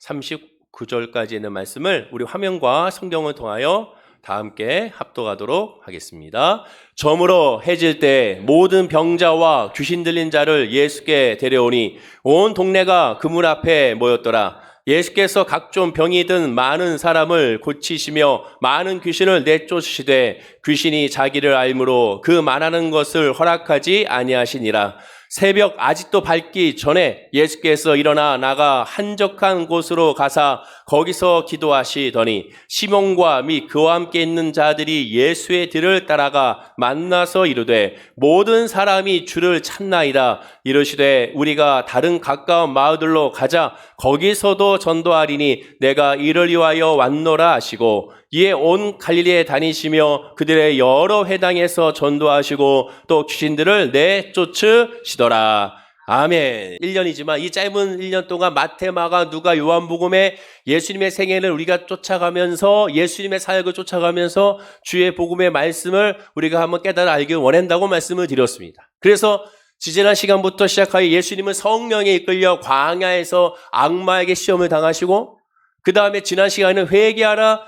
39절까지 있는 말씀을 우리 화면과 성경을 통하여 다 함께 합독하도록 하겠습니다. 저물어 해질 때 모든 병자와 귀신 들린 자를 예수께 데려오니 온 동네가 그물 앞에 모였더라. 예수께서 각종 병이 든 많은 사람을 고치시며 많은 귀신을 내쫓으시되 귀신이 자기를 알므로 그 말하는 것을 허락하지 아니하시니라. 새벽 아직도 밝기 전에 예수께서 일어나 나가 한적한 곳으로 가사 거기서 기도하시더니 시몬과 및 그와 함께 있는 자들이 예수의 뒤를 따라가 만나서 이르되 모든 사람이 주를 찾나이다. 이르시되 우리가 다른 가까운 마을들로 가자. 거기서도 전도하리니 내가 이를 위하여 왔노라 하시고 이에 온 갈릴리에 다니시며 그들의 여러 회당에서 전도하시고 또 귀신들을 내쫓으시더라. 아멘. 1년이지만 이 짧은 1년 동안 마태, 마가, 누가, 요한복음에 예수님의 생애를 우리가 쫓아가면서 예수님의 사역을 쫓아가면서 주의 복음의 말씀을 우리가 한번 깨달아 알기 원한다고 말씀을 드렸습니다. 그래서 지지난 시간부터 시작하여 예수님은 성령에 이끌려 광야에서 악마에게 시험을 당하시고 그 다음에 지난 시간에는 회개하라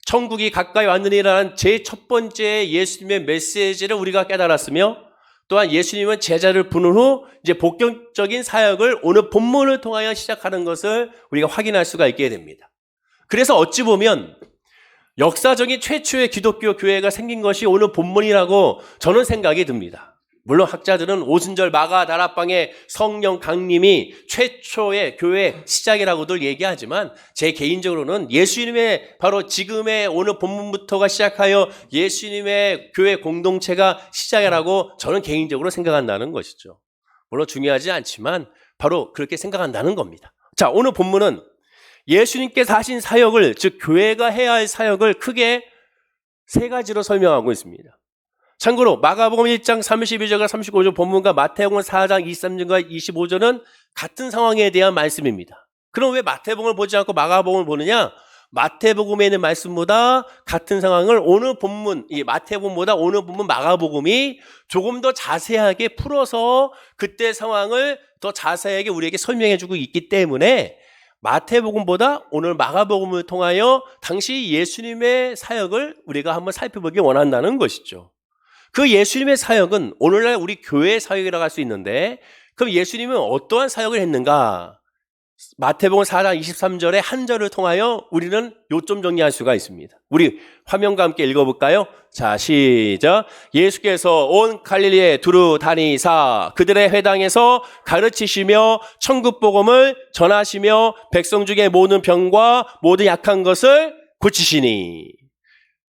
천국이 가까이 왔느니라는 제 첫 번째 예수님의 메시지를 우리가 깨달았으며 또한 예수님은 제자를 부른 후 이제 본격적인 사역을 오늘 본문을 통하여 시작하는 것을 우리가 확인할 수가 있게 됩니다. 그래서 어찌 보면 역사적인 최초의 기독교 교회가 생긴 것이 오늘 본문이라고 저는 생각이 듭니다. 물론 학자들은 오순절 마가 다락방의 성령 강림이 최초의 교회 시작이라고들 얘기하지만 제 개인적으로는 예수님의 바로 지금의 오늘 본문부터가 시작하여 예수님의 교회 공동체가 시작이라고 저는 개인적으로 생각한다는 것이죠. 물론 중요하지 않지만 바로 그렇게 생각한다는 겁니다. 자, 오늘 본문은 예수님께서 하신 사역을, 즉 교회가 해야 할 사역을 크게 세 가지로 설명하고 있습니다. 참고로 마가복음 1장 32절과 35절 본문과 마태복음 4장 23절과 25절은 같은 상황에 대한 말씀입니다. 그럼 왜 마태복음을 보지 않고 마가복음을 보느냐? 마태복음에 있는 말씀보다 같은 상황을 오늘 본문, 이 마태복음보다 오늘 본문 마가복음이 조금 더 자세하게 풀어서 그때 상황을 더 자세하게 우리에게 설명해주고 있기 때문에 마태복음보다 오늘 마가복음을 통하여 당시 예수님의 사역을 우리가 한번 살펴보기 원한다는 것이죠. 그 예수님의 사역은 오늘날 우리 교회의 사역이라고 할 수 있는데 그럼 예수님은 어떠한 사역을 했는가? 마태복음 4장 23절의 한 절을 통하여 우리는 요점 정리할 수가 있습니다. 우리 화면과 함께 읽어볼까요? 자, 시작. 예수께서 온 갈릴리에 두루 다니사 그들의 회당에서 가르치시며 천국 복음을 전하시며 백성 중에 모든 병과 모든 약한 것을 고치시니.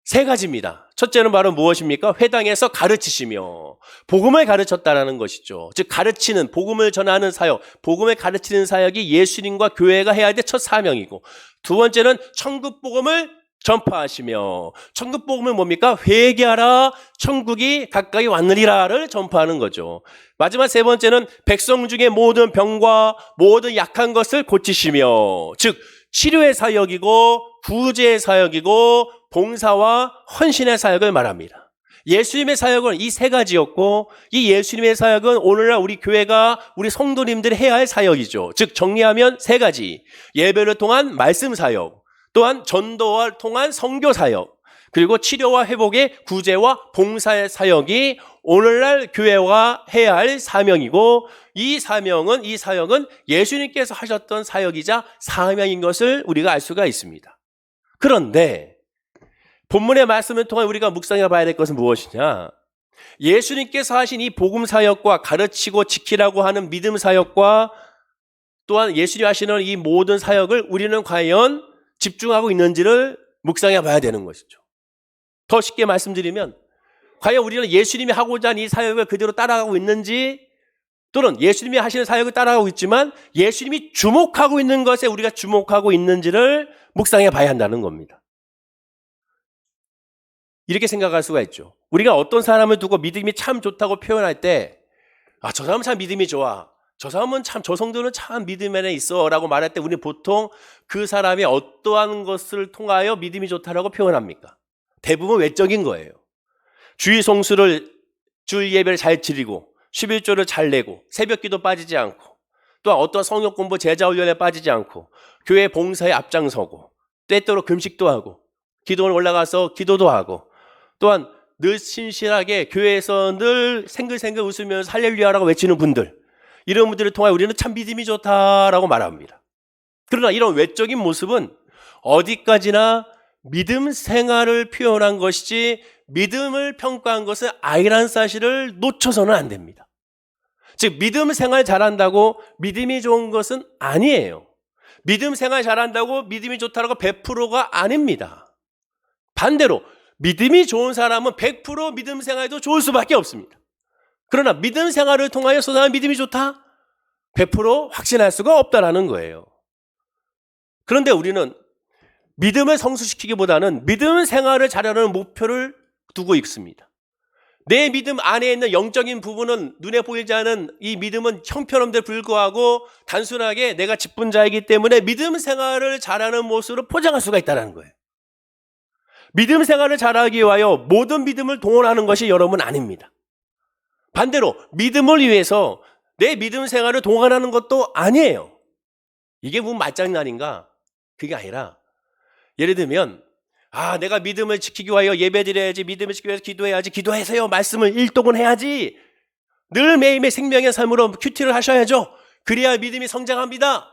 세 가지입니다. 첫째는 바로 무엇입니까? 회당에서 가르치시며 복음을 가르쳤다라는 것이죠. 즉 가르치는, 복음을 전하는 사역, 복음을 가르치는 사역이 예수님과 교회가 해야 할 때 첫 사명이고, 두 번째는 천국 복음을 전파하시며, 천국 복음은 뭡니까? 회개하라 천국이 가까이 왔느니라를 전파하는 거죠. 마지막 세 번째는 백성 중에 모든 병과 모든 약한 것을 고치시며, 즉 치료의 사역이고 구제의 사역이고 봉사와 헌신의 사역을 말합니다. 예수님의 사역은 이 세 가지였고 이 예수님의 사역은 오늘날 우리 교회가 우리 성도님들이 해야 할 사역이죠. 즉 정리하면 세 가지. 예배를 통한 말씀 사역, 또한 전도를 통한 선교 사역, 그리고 치료와 회복의 구제와 봉사의 사역이 오늘날 교회가 해야 할 사명이고 이 사역은 예수님께서 하셨던 사역이자 사명인 것을 우리가 알 수가 있습니다. 그런데 본문의 말씀을 통해 우리가 묵상해 봐야 될 것은 무엇이냐? 예수님께서 하신 이 복음 사역과 가르치고 지키라고 하는 믿음 사역과 또한 예수님이 하시는 이 모든 사역을 우리는 과연 집중하고 있는지를 묵상해 봐야 되는 것이죠. 더 쉽게 말씀드리면 과연 우리는 예수님이 하고자 하는 이 사역을 그대로 따라가고 있는지, 또는 예수님이 하시는 사역을 따라가고 있지만 예수님이 주목하고 있는 것에 우리가 주목하고 있는지를 묵상해 봐야 한다는 겁니다. 이렇게 생각할 수가 있죠. 우리가 어떤 사람을 두고 믿음이 참 좋다고 표현할 때, 저 사람은 참 믿음이 좋아, 저 사람은 참, 저 성도는 참 믿음 안에 있어 라고 말할 때 우리는 보통 그 사람이 어떠한 것을 통하여 믿음이 좋다라고 표현합니까? 대부분 외적인 거예요. 주일 성수를, 주일 예배를 잘 지리고 11조를 잘 내고 새벽기도 빠지지 않고 또한 어떤 성역 공부 제자 훈련에 빠지지 않고 교회 봉사에 앞장서고 때때로 금식도 하고 기도원 올라가서 기도도 하고 또한 늘 신실하게 교회에서 늘 생글생글 웃으면서 할렐루야라고 외치는 분들, 이런 분들을 통하여 우리는 참 믿음이 좋다라고 말합니다. 그러나 이런 외적인 모습은 어디까지나 믿음 생활을 표현한 것이지 믿음을 평가한 것은 아니라는 사실을 놓쳐서는 안 됩니다. 즉 믿음 생활 잘한다고 믿음이 좋은 것은 아니에요. 믿음 생활 잘한다고 믿음이 좋다라고 100%가 아닙니다. 반대로 믿음이 좋은 사람은 100% 믿음 생활도 좋을 수밖에 없습니다. 그러나 믿음 생활을 통하여 저 사람 믿음이 좋다? 100% 확신할 수가 없다라는 거예요. 그런데 우리는 믿음을 성숙시키기보다는 믿음 생활을 잘하는 목표를 두고 있습니다. 내 믿음 안에 있는 영적인 부분은 눈에 보이지 않은 이 믿음은 형편없는데 불구하고 단순하게 내가 직분 자이기 때문에 믿음 생활을 잘하는 모습으로 포장할 수가 있다는 거예요. 믿음 생활을 잘하기 위하여 모든 믿음을 동원하는 것이 여러분 아닙니다. 반대로 믿음을 위해서 내 믿음 생활을 동원하는 것도 아니에요. 이게 무슨 말장난인가? 그게 아니라 예를 들면 내가 믿음을 지키기 위하여 예배드려야지, 믿음을 지키기 위해서 기도해야지, 기도해서요 말씀을 일독은 해야지, 늘 매일매일 생명의 삶으로 큐티를 하셔야죠. 그래야 믿음이 성장합니다.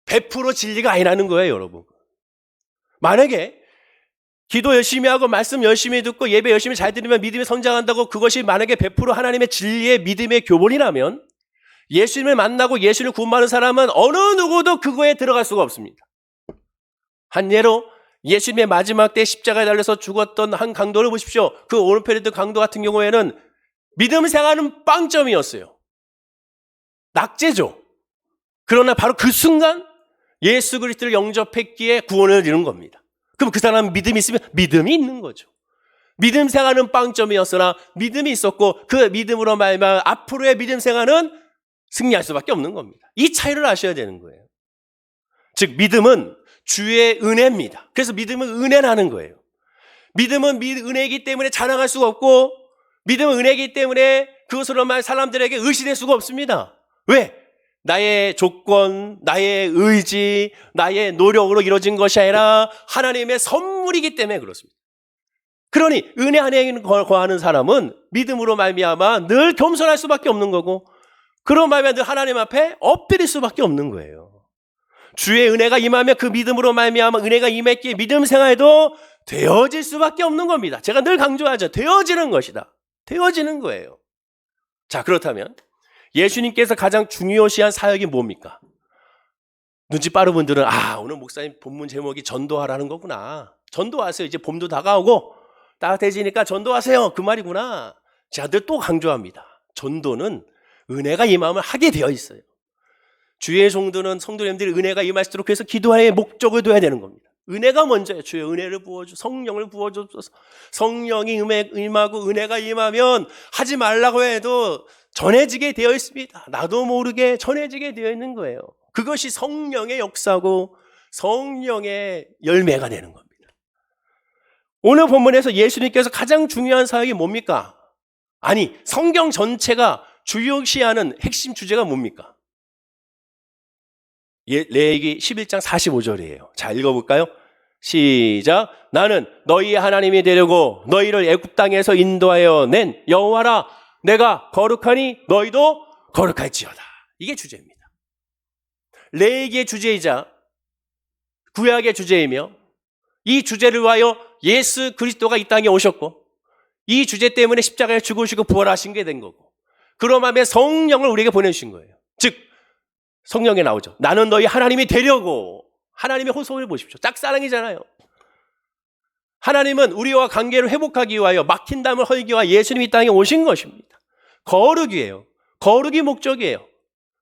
100% 진리가 아니라는 거예요, 여러분. 만약에 기도 열심히 하고 말씀 열심히 듣고 예배 열심히 잘 드리면 믿음이 성장한다고, 그것이 만약에 100% 하나님의 진리의 믿음의 교본이라면 예수님을 만나고 예수님을 구원받는 사람은 어느 누구도 그거에 들어갈 수가 없습니다. 한 예로 예수님의 마지막 때 십자가에 달려서 죽었던 한 강도를 보십시오. 그 오르페리드 강도 같은 경우에는 믿음 생활은 빵점이었어요. 낙제죠. 그러나 바로 그 순간 예수 그리스도를 영접했기에 구원을 이룬 겁니다. 그럼 그 사람은 믿음이 있으면 믿음이 있는 거죠. 믿음 생활은 빵점이었으나 믿음이 있었고 그 믿음으로 말미암아 앞으로의 믿음 생활은 승리할 수밖에 없는 겁니다. 이 차이를 아셔야 되는 거예요. 즉 믿음은 주의 은혜입니다. 그래서 믿음은 은혜라는 거예요. 믿음은 은혜이기 때문에 자랑할 수가 없고, 믿음은 은혜이기 때문에 그것으로만 사람들에게 의시될 수가 없습니다. 왜? 나의 조건, 나의 의지, 나의 노력으로 이루어진 것이 아니라 하나님의 선물이기 때문에 그렇습니다. 그러니 은혜 안에 거하는 사람은 믿음으로 말미암아 늘 겸손할 수밖에 없는 거고, 그런 말미암아 늘 하나님 앞에 엎드릴 수밖에 없는 거예요. 주의 은혜가 임하면 그 믿음으로 말미암아 은혜가 임했기에 믿음 생활도 되어질 수밖에 없는 겁니다. 제가 늘 강조하죠. 되어지는 것이다. 되어지는 거예요. 자, 그렇다면 예수님께서 가장 중요시한 사역이 뭡니까? 눈치 빠른 분들은 오늘 목사님 본문 제목이 전도하라는 거구나. 전도하세요. 이제 봄도 다가오고 따뜻해지니까 전도하세요. 그 말이구나. 제가 늘 또 강조합니다. 전도는 은혜가 임함을 하게 되어 있어요. 주의 종들은 성도님들이 은혜가 임할수록 그래서 기도의 목적을 둬야 되는 겁니다. 은혜가 먼저예요. 주의 은혜를 부어주, 성령을 부어줘서 성령이 임하고 은혜가 임하면 하지 말라고 해도 전해지게 되어 있습니다. 나도 모르게 전해지게 되어 있는 거예요. 그것이 성령의 역사고 성령의 열매가 되는 겁니다. 오늘 본문에서 예수님께서 가장 중요한 사역이 뭡니까? 아니, 성경 전체가 주요시하는 핵심 주제가 뭡니까? 레위기 11장 45절이에요. 자, 읽어볼까요? 시작. 나는 너희의 하나님이 되려고 너희를 애굽 땅에서 인도하여 낸 여호와라. 내가 거룩하니 너희도 거룩할지어다. 이게 주제입니다. 레위기의 주제이자 구약의 주제이며, 이 주제를 위하여 예수 그리스도가 이 땅에 오셨고 이 주제 때문에 십자가에 죽으시고 부활하신 게 된 거고, 그러면 성령을 우리에게 보내주신 거예요. 즉 성령에 나오죠. 나는 너희 하나님이 되려고. 하나님의 호소를 보십시오. 짝사랑이잖아요. 하나님은 우리와 관계를 회복하기 위하여 막힌 담을 헐기 위하여 예수님이 이 땅에 오신 것입니다. 거룩이에요. 거룩이 목적이에요.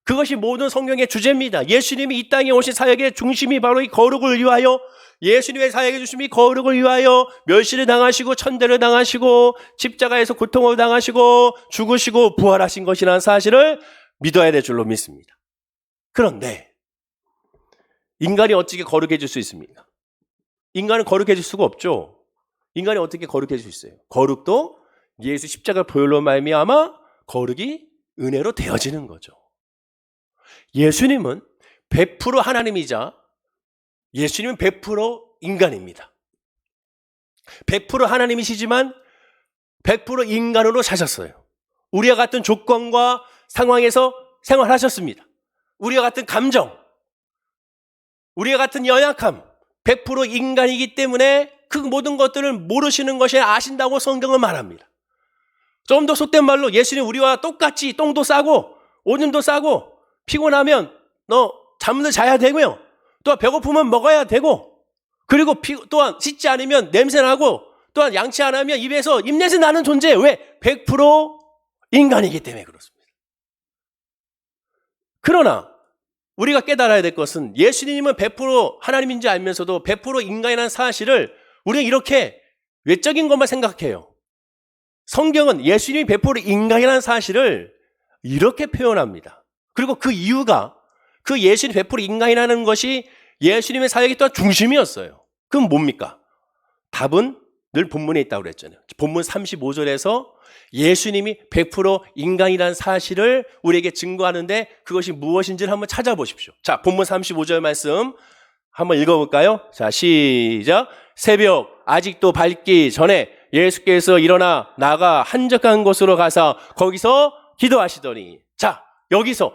그것이 모든 성경의 주제입니다. 예수님이 이 땅에 오신 사역의 중심이 바로 이 거룩을 위하여, 예수님의 사역의 중심이 거룩을 위하여 멸시를 당하시고 천대를 당하시고 십자가에서 고통을 당하시고 죽으시고 부활하신 것이라는 사실을 믿어야 될 줄로 믿습니다. 그런데 인간이 어떻게 거룩해질 수 있습니까? 인간은 거룩해질 수가 없죠. 인간이 어떻게 거룩해질 수 있어요? 거룩도 예수 십자가 보혈로 말미암아 거룩이 은혜로 되어지는 거죠. 예수님은 100% 하나님이자 예수님은 100% 인간입니다. 100% 하나님이시지만 100% 인간으로 사셨어요. 우리와 같은 조건과 상황에서 생활하셨습니다. 우리와 같은 감정, 우리와 같은 연약함, 100% 인간이기 때문에 그 모든 것들을 모르시는 것이 아신다고 성경은 말합니다. 좀 더 속된 말로 예수님 우리와 똑같이 똥도 싸고 오줌도 싸고 피곤하면 너 잠을 자야 되고요. 또 배고프면 먹어야 되고 그리고 또한 씻지 않으면 냄새나고 또한 양치 안 하면 입에서 입냄새 나는 존재. 왜? 100% 인간이기 때문에 그렇습니다. 그러나 우리가 깨달아야 될 것은 예수님은 100% 하나님인지 알면서도 100% 인간이라는 사실을 우리는 이렇게 외적인 것만 생각해요. 성경은 예수님이 100% 인간이라는 사실을 이렇게 표현합니다. 그리고 그 이유가 그 예수님 100% 인간이라는 것이 예수님의 사역의 또한 중심이었어요. 그건 뭡니까? 답은 늘 본문에 있다고 그랬잖아요. 본문 35절에서 예수님이 100% 인간이라는 사실을 우리에게 증거하는데 그것이 무엇인지를 한번 찾아보십시오. 자, 본문 35절 말씀 한번 읽어볼까요? 자, 시작. 새벽 아직도 밝기 전에 예수께서 일어나 나가 한적한 곳으로 가서 거기서 기도하시더니, 자, 여기서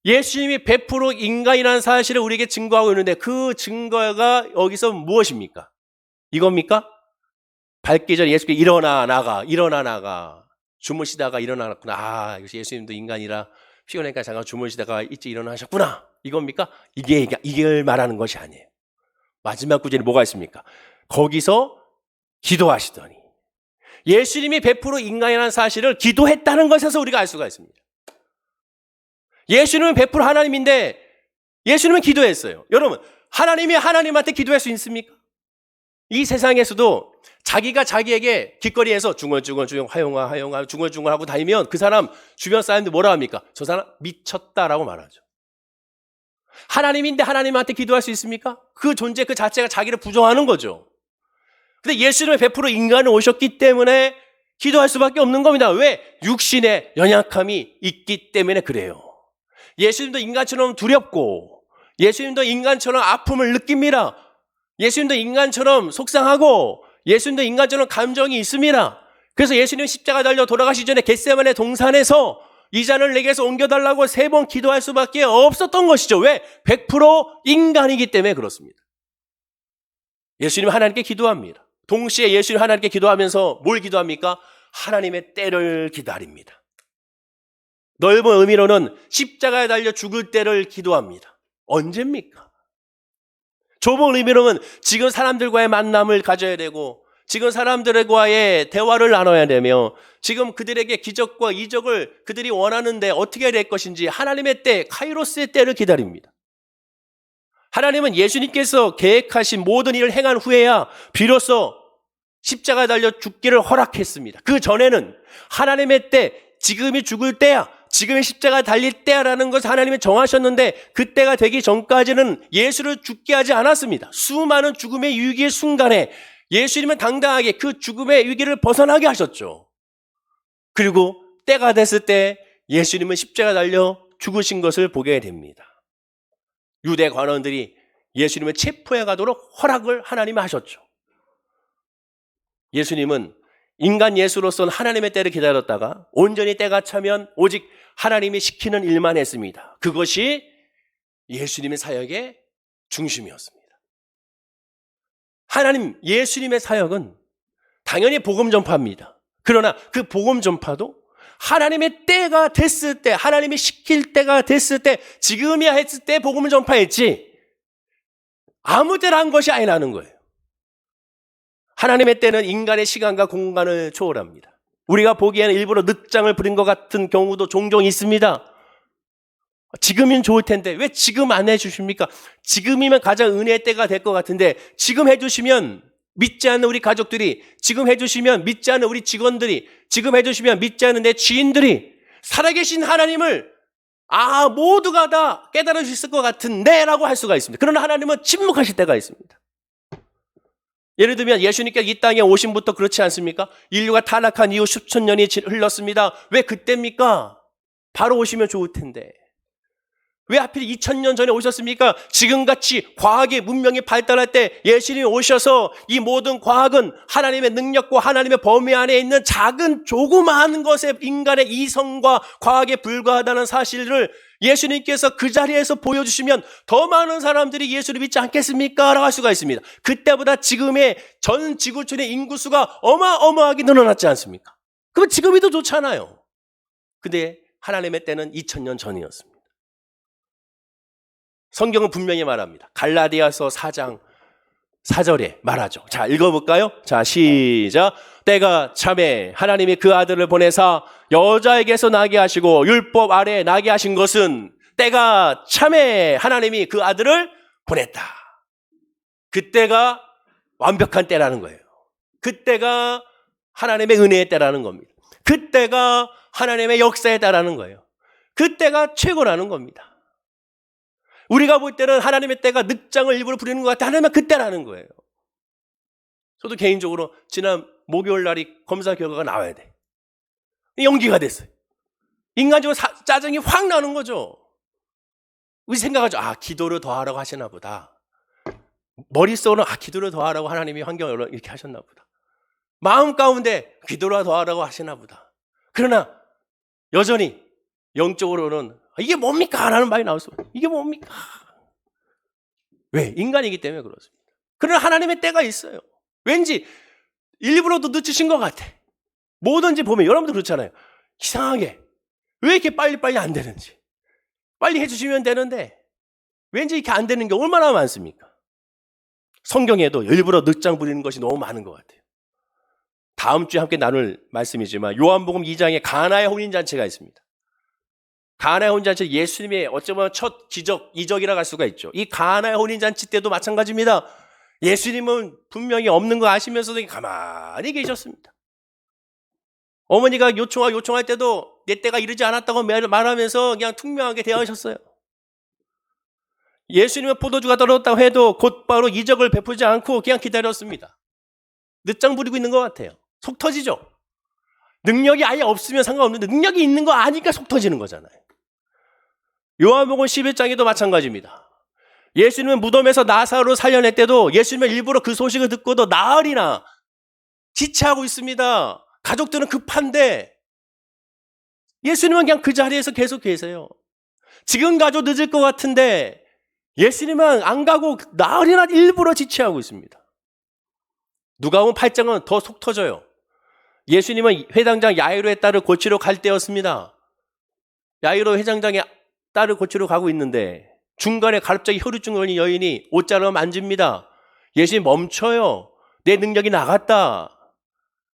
예수님이 100% 인간이라는 사실을 우리에게 증거하고 있는데 그 증거가 여기서 무엇입니까? 이겁니까? 밝기 전에 예수께서 일어나 나가 주무시다가 일어나셨구나. 아, 역시 예수님도 인간이라 피곤하니까 잠깐 주무시다가 일찍 일어나셨구나. 이겁니까? 이걸 말하는 것이 아니에요. 마지막 구절에 뭐가 있습니까? 거기서 기도하시더니, 예수님이 100% 인간이라는 사실을 기도했다는 것에서 우리가 알 수가 있습니다. 예수님은 100% 하나님인데 예수님은 기도했어요. 여러분, 하나님이 하나님한테 기도할 수 있습니까? 이 세상에서도 자기가 자기에게 길거리에서 중얼중얼 화용아 중얼중얼 하고 다니면 그 사람 주변 사람들 뭐라 합니까? 저 사람 미쳤다라고 말하죠. 하나님인데 하나님한테 기도할 수 있습니까? 그 존재 그 자체가 자기를 부정하는 거죠. 근데 예수님은 100% 인간을 오셨기 때문에 기도할 수밖에 없는 겁니다. 왜? 육신의 연약함이 있기 때문에 그래요. 예수님도 인간처럼 두렵고 예수님도 인간처럼 아픔을 느낍니다. 예수님도 인간처럼 속상하고 예수님도 인간처럼 감정이 있습니다. 그래서 예수님 십자가 달려 돌아가시기 전에 겟세마네 동산에서 이 잔을 내게서 옮겨달라고 3번 기도할 수밖에 없었던 것이죠. 왜? 100% 인간이기 때문에 그렇습니다. 예수님 하나님께 기도합니다. 동시에 예수님 하나님께 기도하면서 뭘 기도합니까? 하나님의 때를 기다립니다. 넓은 의미로는 십자가에 달려 죽을 때를 기도합니다. 언제입니까? 좁은 의미로는 지금 사람들과의 만남을 가져야 되고 지금 사람들과의 대화를 나눠야 되며 지금 그들에게 기적과 이적을 그들이 원하는데 어떻게 해야 될 것인지 하나님의 때, 카이로스의 때를 기다립니다. 하나님은 예수님께서 계획하신 모든 일을 행한 후에야 비로소 십자가에 달려 죽기를 허락했습니다. 그 전에는 하나님의 때, 지금이 죽을 때야, 지금의 십자가 달릴 때야라는 것을 하나님이 정하셨는데 그때가 되기 전까지는 예수를 죽게 하지 않았습니다. 수많은 죽음의 위기의 순간에 예수님은 당당하게 그 죽음의 위기를 벗어나게 하셨죠. 그리고 때가 됐을 때 예수님은 십자가 달려 죽으신 것을 보게 됩니다. 유대 관원들이 예수님을 체포해 가도록 허락을 하나님이 하셨죠. 예수님은 인간 예수로서는 하나님의 때를 기다렸다가 온전히 때가 차면 오직 하나님이 시키는 일만 했습니다. 그것이 예수님의 사역의 중심이었습니다. 예수님의 사역은 당연히 복음 전파입니다. 그러나 그 복음 전파도 하나님의 때가 됐을 때, 하나님이 시킬 때가 됐을 때, 지금이야 했을 때 복음을 전파했지 아무 때나 한 것이 아니라는 거예요. 하나님의 때는 인간의 시간과 공간을 초월합니다. 우리가 보기에는 일부러 늦장을 부린 것 같은 경우도 종종 있습니다. 지금이면 좋을 텐데 왜 지금 안 해주십니까? 지금이면 가장 은혜의 때가 될 것 같은데 지금 해주시면 믿지 않는 우리 가족들이, 지금 해주시면 믿지 않는 우리 직원들이, 지금 해주시면 믿지 않는 내 지인들이 살아계신 하나님을 모두가 다 깨달을 수 있을 것 같은데 라고 할 수가 있습니다. 그러나 하나님은 침묵하실 때가 있습니다. 예를 들면 예수님께서 이 땅에 오심부터 그렇지 않습니까? 인류가 타락한 이후 수천 년이 흘렀습니다. 왜 그때입니까? 바로 오시면 좋을 텐데 왜 하필 2000년 전에 오셨습니까? 지금같이 과학이 문명이 발달할 때 예수님이 오셔서 이 모든 과학은 하나님의 능력과 하나님의 범위 안에 있는 작은 조그마한 것에 인간의 이성과 과학에 불과하다는 사실을 예수님께서 그 자리에서 보여주시면 더 많은 사람들이 예수를 믿지 않겠습니까? 라고 할 수가 있습니다. 그때보다 지금의 전 지구촌의 인구수가 어마어마하게 늘어났지 않습니까? 그럼 지금이 더 좋잖아요. 근데 하나님의 때는 2000년 전이었습니다. 성경은 분명히 말합니다. 갈라디아서 4장 4절에 말하죠. 자, 읽어볼까요? 자, 시작. 때가 참에 하나님이 그 아들을 보내사 여자에게서 나게 하시고 율법 아래 나게 하신 것은 때가 참에 하나님이 그 아들을 보냈다. 그때가 완벽한 때라는 거예요. 그때가 하나님의 은혜의 때라는 겁니다. 그때가 하나님의 역사의 때라는 거예요. 그때가 최고라는 겁니다. 우리가 볼 때는 하나님의 때가 늑장을 일부러 부리는 것 같아. 하나님은 그때라는 거예요. 저도 개인적으로 지난 목요일 날이 검사 결과가 나와야 돼. 연기가 됐어요. 인간적으로 짜증이 확 나는 거죠. 우리 생각하죠. 아, 기도를 더 하라고 하시나 보다. 머릿속으로는 기도를 더 하라고 하나님이 환경을 이렇게 하셨나 보다. 마음 가운데 기도를 더 하라고 하시나 보다. 그러나 여전히 영적으로는 이게 뭡니까? 라는 말이 나올 수 있어요. 이게 뭡니까? 왜? 인간이기 때문에 그렇습니다. 그러나 하나님의 때가 있어요. 왠지 일부러도 늦추신 것 같아. 뭐든지 보면 여러분도 그렇잖아요. 이상하게 왜 이렇게 빨리빨리 안 되는지. 빨리 해주시면 되는데 왠지 이렇게 안 되는 게 얼마나 많습니까? 성경에도 일부러 늦장 부리는 것이 너무 많은 것 같아요. 다음 주에 함께 나눌 말씀이지만 요한복음 2장에 가나의 혼인잔치가 있습니다. 가나의 혼인잔치 예수님의 어쩌면 첫 기적, 이적이라고 할 수가 있죠. 이 가나의 혼인잔치 때도 마찬가지입니다. 예수님은 분명히 없는 거 아시면서도 가만히 계셨습니다. 어머니가 요청할 때도 내 때가 이르지 않았다고 말하면서 그냥 퉁명하게 대하셨어요. 예수님은 포도주가 떨어졌다고 해도 곧바로 이적을 베풀지 않고 그냥 기다렸습니다. 늦장 부리고 있는 것 같아요. 속 터지죠. 능력이 아예 없으면 상관없는데 능력이 있는 거 아니까 속 터지는 거잖아요. 요한복음 11장에도 마찬가지입니다. 예수님은 무덤에서 나사로를 살려낼 때도 예수님은 일부러 그 소식을 듣고도 나흘이나 지체하고 있습니다. 가족들은 급한데 예수님은 그냥 그 자리에서 계속 계세요. 지금 가도 늦을 것 같은데 예수님은 안 가고 나흘이나 일부러 지체하고 있습니다. 누가복음 8장은 더 속 터져요. 예수님은 회당장 야이로의 딸을 고치러 갈 때였습니다. 야이로 회장장의 딸을 고치러 가고 있는데 중간에 갑자기 혈루증 걸린 여인이 옷자락을 만집니다. 예수님 멈춰요. 내 능력이 나갔다.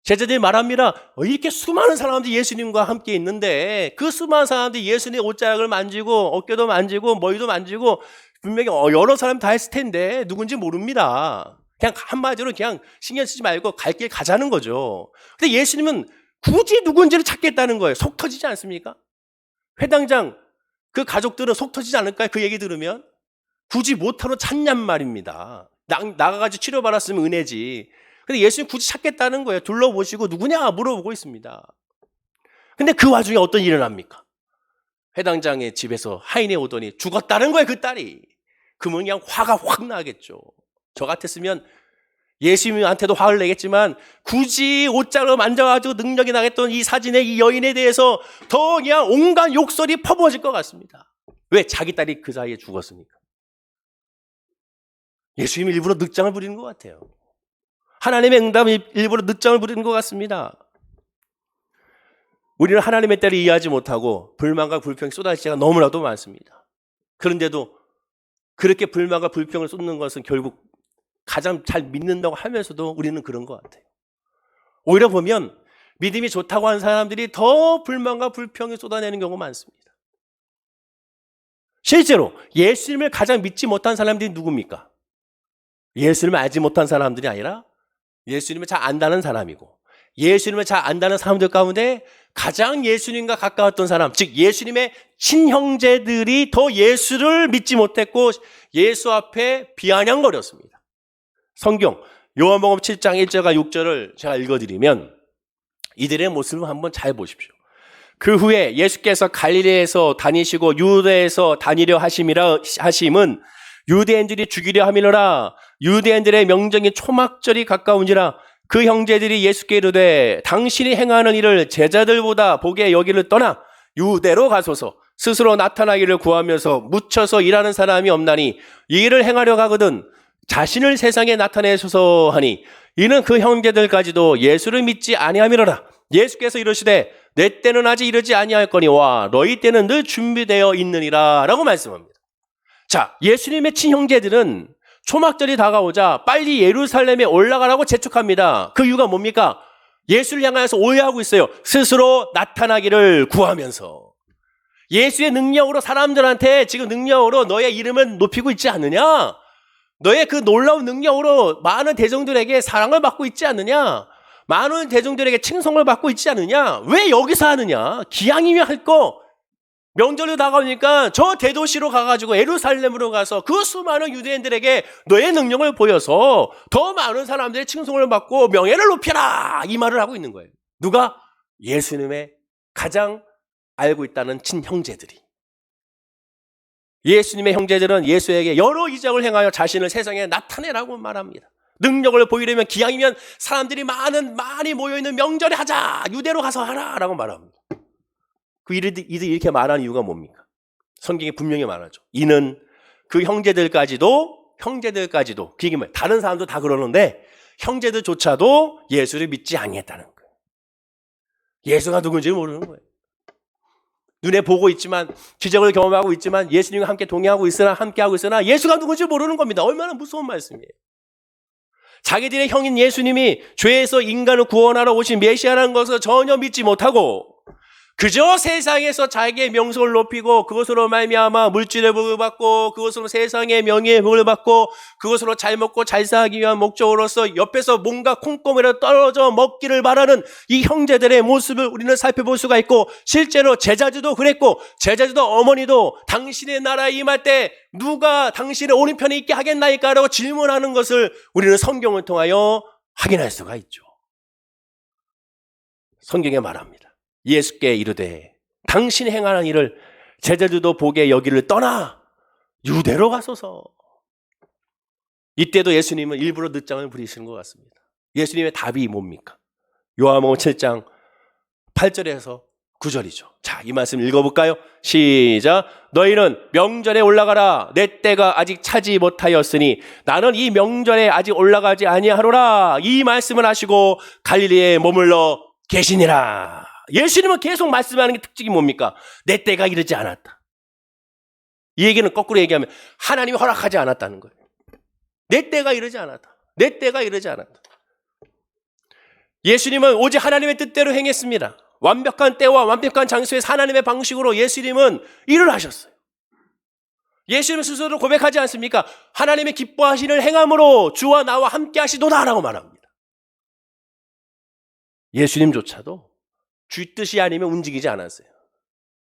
제자들이 말합니다. 이렇게 수많은 사람들이 예수님과 함께 있는데 그 수많은 사람들이 예수님의 옷자락을 만지고 어깨도 만지고 머리도 만지고 분명히 여러 사람이 다 했을 텐데 누군지 모릅니다. 그냥 한마디로 그냥 신경 쓰지 말고 갈 길 가자는 거죠. 근데 예수님은 굳이 누군지를 찾겠다는 거예요. 속 터지지 않습니까? 회당장 그 가족들은 속 터지지 않을까요? 그 얘기 들으면 굳이 못하러 찾냔 말입니다. 나가가지고 치료받았으면 은혜지. 근데 예수님 굳이 찾겠다는 거예요. 둘러보시고 누구냐 물어보고 있습니다. 근데 그 와중에 어떤 일이 납니까? 회당장의 집에서 하인이 오더니 죽었다는 거예요. 그 딸이. 그러면 그냥 화가 확 나겠죠. 저 같았으면 예수님한테도 화를 내겠지만 굳이 옷자락을 만져가지고 능력이 나겠던 이 사진의 이 여인에 대해서 더 그냥 온갖 욕설이 퍼부어질 것 같습니다. 왜? 자기 딸이 그 사이에 죽었으니까. 예수님이 일부러 늑장을 부리는 것 같아요. 하나님의 응답이 일부러 늑장을 부리는 것 같습니다. 우리는 하나님의 때를 이해하지 못하고 불만과 불평이 쏟아질 때가 너무나도 많습니다. 그런데도 그렇게 불만과 불평을 쏟는 것은 결국 가장 잘 믿는다고 하면서도 우리는 그런 것 같아요. 오히려 보면 믿음이 좋다고 하는 사람들이 더 불만과 불평을 쏟아내는 경우가 많습니다. 실제로 예수님을 가장 믿지 못한 사람들이 누굽니까? 예수님을 알지 못한 사람들이 아니라 예수님을 잘 안다는 사람이고 예수님을 잘 안다는 사람들 가운데 가장 예수님과 가까웠던 사람, 즉 예수님의 친형제들이 더 예수를 믿지 못했고 예수 앞에 비아냥거렸습니다. 성경 요한복음 7장 1절과 6절을 제가 읽어드리면 이들의 모습을 한번 잘 보십시오. 그 후에 예수께서 갈릴리에서 다니시고 유대에서 다니려 하심은 유대인들이 죽이려 함이로라. 유대인들의 명절이 초막절이 가까운지라. 그 형제들이 예수께 이르되 당신이 행하는 일을 제자들보다 보게 여기를 떠나 유대로 가소서. 스스로 나타나기를 구하면서 묻혀서 일하는 사람이 없나니 이 일을 행하려 가거든 자신을 세상에 나타내소서 하니 이는 그 형제들까지도 예수를 믿지 아니함이로라. 예수께서 이르시되 내 때는 아직 이르지 아니하였거니와 너희 때는 늘 준비되어 있느니라 라고 말씀합니다. 자, 예수님의 친형제들은 초막절이 다가오자 빨리 예루살렘에 올라가라고 재촉합니다. 그 이유가 뭡니까? 예수를 향하여서 오해하고 있어요. 스스로 나타나기를 구하면서. 예수의 능력으로 사람들한테 지금 능력으로 너의 이름을 높이고 있지 않느냐? 너의 그 놀라운 능력으로 많은 대중들에게 사랑을 받고 있지 않느냐? 많은 대중들에게 칭송을 받고 있지 않느냐? 왜 여기서 하느냐? 기왕이면 할 거. 명절로 다가오니까 저 대도시로 가가지고 예루살렘으로 가서 그 수많은 유대인들에게 너의 능력을 보여서 더 많은 사람들의 칭송을 받고 명예를 높여라! 이 말을 하고 있는 거예요. 누가? 예수님의 가장 알고 있다는 친형제들이. 예수님의 형제들은 예수에게 여러 이적을 행하여 자신을 세상에 나타내라고 말합니다. 능력을 보이려면 기왕이면 사람들이 많이 모여있는 명절에 하자. 유대로 가서 하라 라고 말합니다. 그 이들이 이렇게 말하는 이유가 뭡니까? 성경에 분명히 말하죠. 이는 그 형제들까지도 그 얘기 뭐예요? 다른 사람도 다 그러는데 형제들조차도 예수를 믿지 아니했다는 거예요. 예수가 누군지 모르는 거예요. 눈에 보고 있지만 기적을 경험하고 있지만 예수님과 함께 동행하고 있으나 함께하고 있으나 예수가 누군지 모르는 겁니다. 얼마나 무서운 말씀이에요. 자기들의 형인 예수님이 죄에서 인간을 구원하러 오신 메시아라는 것을 전혀 믿지 못하고 그저 세상에서 자기의 명성을 높이고 그것으로 말미암아 물질의 복을 받고 그것으로 세상의 명예의 복을 받고 그것으로 잘 먹고 잘 살기 위한 목적으로서 옆에서 뭔가 콩고물에 떨어져 먹기를 바라는 이 형제들의 모습을 우리는 살펴볼 수가 있고 실제로 제자들도 그랬고 제자들도 어머니도 당신의 나라에 임할 때 누가 당신의 오른편에 있게 하겠나이까? 라고 질문하는 것을 우리는 성경을 통하여 확인할 수가 있죠. 성경에 말합니다. 예수께 이르되 당신이 행하는 일을 제자들도 보게 여기를 떠나 유대로 가소서. 이때도 예수님은 일부러 늦장을 부리시는 것 같습니다. 예수님의 답이 뭡니까? 요한복음 7장 8절에서 9절이죠. 자, 이 말씀 읽어볼까요? 시작. 너희는 명절에 올라가라. 내 때가 아직 차지 못하였으니 나는 이 명절에 아직 올라가지 아니하노라. 이 말씀을 하시고 갈릴리에 머물러 계시니라. 예수님은 계속 말씀하는 게 특징이 뭡니까? 내 때가 이르지 않았다. 이 얘기는 거꾸로 얘기하면 하나님이 허락하지 않았다는 거예요. 내 때가 이르지 않았다. 내 때가 이르지 않았다. 예수님은 오직 하나님의 뜻대로 행했습니다. 완벽한 때와 완벽한 장소에서 하나님의 방식으로 예수님은 일을 하셨어요. 예수님 스스로 고백하지 않습니까? 하나님의 기뻐하시는 행함으로 주와 나와 함께 하시도다라고 말합니다. 예수님조차도 주 뜻이 아니면 움직이지 않았어요.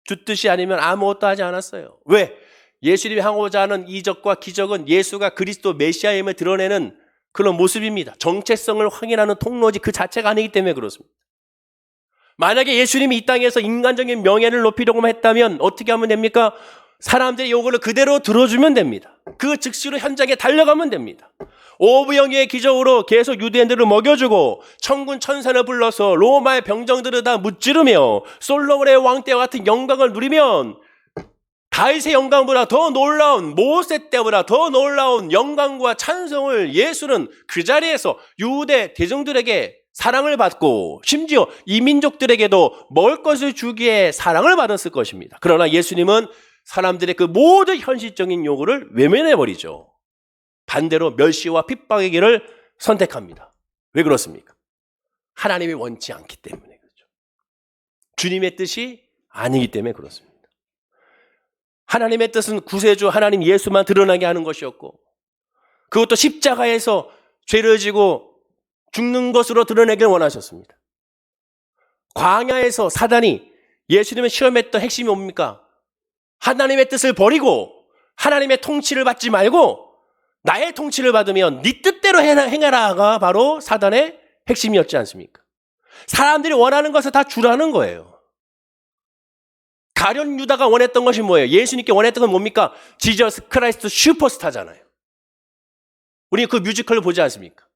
주 뜻이 아니면 아무것도 하지 않았어요. 왜? 예수님이 하고자 하는 이적과 기적은 예수가 그리스도 메시아임을 드러내는 그런 모습입니다. 정체성을 확인하는 통로지 그 자체가 아니기 때문에 그렇습니다. 만약에 예수님이 이 땅에서 인간적인 명예를 높이려고 했다면 어떻게 하면 됩니까? 사람들의 요구를 그대로 들어주면 됩니다. 그 즉시로 현장에 달려가면 됩니다. 오부영의 기적으로 계속 유대인들을 먹여주고 천군 천사를 불러서 로마의 병정들을 다 무찌르며 솔로몬의 왕 때와 같은 영광을 누리면 다윗의 영광보다 더 놀라운 모세 때보다 더 놀라운 영광과 찬송을 예수는 그 자리에서 유대 대중들에게 사랑을 받고 심지어 이민족들에게도 먹을 것을 주기에 사랑을 받았을 것입니다. 그러나 예수님은 사람들의 그 모든 현실적인 요구를 외면해버리죠. 반대로 멸시와 핍박의 길을 선택합니다. 왜 그렇습니까? 하나님이 원치 않기 때문에 그렇죠. 주님의 뜻이 아니기 때문에 그렇습니다. 하나님의 뜻은 구세주 하나님 예수만 드러나게 하는 것이었고 그것도 십자가에서 죄를 지고 죽는 것으로 드러내길 원하셨습니다. 광야에서 사단이 예수님을 시험했던 핵심이 뭡니까? 하나님의 뜻을 버리고 하나님의 통치를 받지 말고 나의 통치를 받으면 네 뜻대로 행하라가 바로 사단의 핵심이었지 않습니까? 사람들이 원하는 것을 다 주라는 거예요. 가룟 유다가 원했던 것이 뭐예요? 예수님께 원했던 건 뭡니까? 지저스 크라이스트 슈퍼스타잖아요. 우리 그 뮤지컬을 보지 않습니까?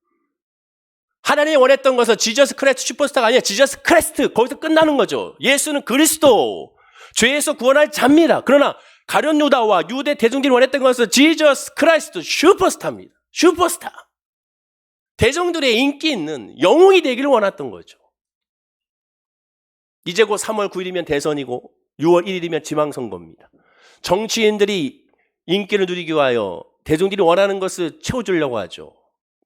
하나님이 원했던 것은 지저스 크라이스트 슈퍼스타가 아니라 지저스 크라이스트, 거기서 끝나는 거죠. 예수는 그리스도, 죄에서 구원할 자입니다. 그러나 가룟 유다와 유대 대중들이 원했던 것은 지저스 크라이스트 슈퍼스타입니다. 슈퍼스타. 대중들의 인기 있는 영웅이 되기를 원했던 거죠. 이제 곧 3월 9일이면 대선이고 6월 1일이면 지방선거입니다. 정치인들이 인기를 누리기 위하여 대중들이 원하는 것을 채워주려고 하죠.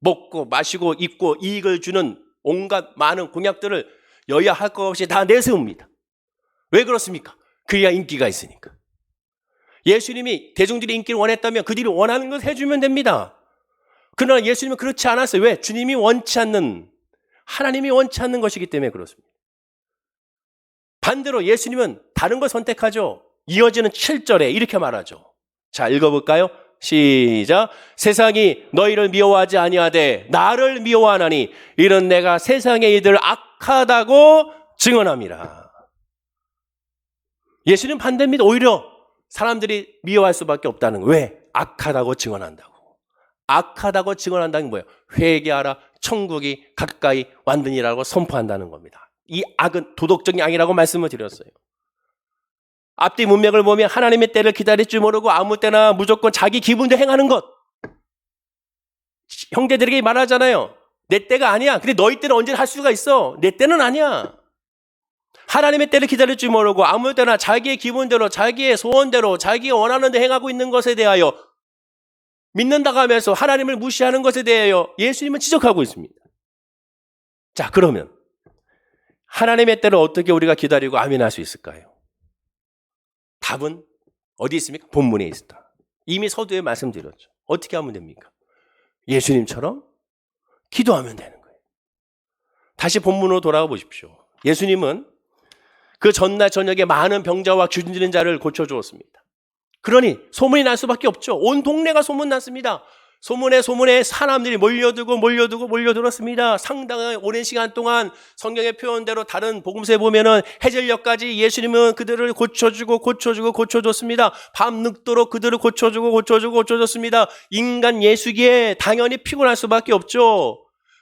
먹고 마시고 입고 이익을 주는 온갖 많은 공약들을 여야 할 것 없이 다 내세웁니다. 왜 그렇습니까? 그래야 인기가 있으니까. 예수님이 대중들이 인기를 원했다면 그들이 원하는 것을 해주면 됩니다. 그러나 예수님은 그렇지 않았어요. 왜? 주님이 원치 않는, 하나님이 원치 않는 것이기 때문에 그렇습니다. 반대로 예수님은 다른 걸 선택하죠. 이어지는 7절에 이렇게 말하죠. 자, 읽어볼까요? 시작. 세상이 너희를 미워하지 아니하되 나를 미워하나니 이는 내가 세상의 이들을 악하다고 증언함이라. 예수님 반대입니다. 오히려 사람들이 미워할 수밖에 없다는 거예요. 왜? 악하다고 증언한다고. 악하다고 증언한다는 거예요. 회개하라, 천국이 가까이 왔느니라고 선포한다는 겁니다. 이 악은 도덕적인 악이라고 말씀을 드렸어요. 앞뒤 문맥을 보면 하나님의 때를 기다릴 줄 모르고 아무 때나 무조건 자기 기분대로 행하는 것. 형제들에게 말하잖아요. 내 때가 아니야. 근데 너희 때는 언제나 할 수가 있어. 내 때는 아니야. 하나님의 때를 기다릴 줄 모르고 아무 때나 자기의 기분대로, 자기의 소원대로, 자기가 원하는 데 행하고 있는 것에 대하여 믿는다고 하면서 하나님을 무시하는 것에 대하여 예수님은 지적하고 있습니다. 자, 그러면 하나님의 때를 어떻게 우리가 기다리고 아멘할 수 있을까요? 답은 어디 있습니까? 본문에 있다. 이미 서두에 말씀드렸죠. 어떻게 하면 됩니까? 예수님처럼 기도하면 되는 거예요. 다시 본문으로 돌아가 보십시오. 예수님은 그 전날 저녁에 많은 병자와 귀신 들린 자를 고쳐주었습니다. 그러니 소문이 날 수밖에 없죠. 온 동네가 소문났습니다. 소문에 사람들이 몰려들었습니다. 상당히 오랜 시간 동안 성경의 표현대로 다른 복음서에 보면은 해질녘까지 예수님은 그들을 고쳐줬습니다. 밤 늦도록 그들을 고쳐줬습니다. 인간 예수기에 당연히 피곤할 수밖에 없죠.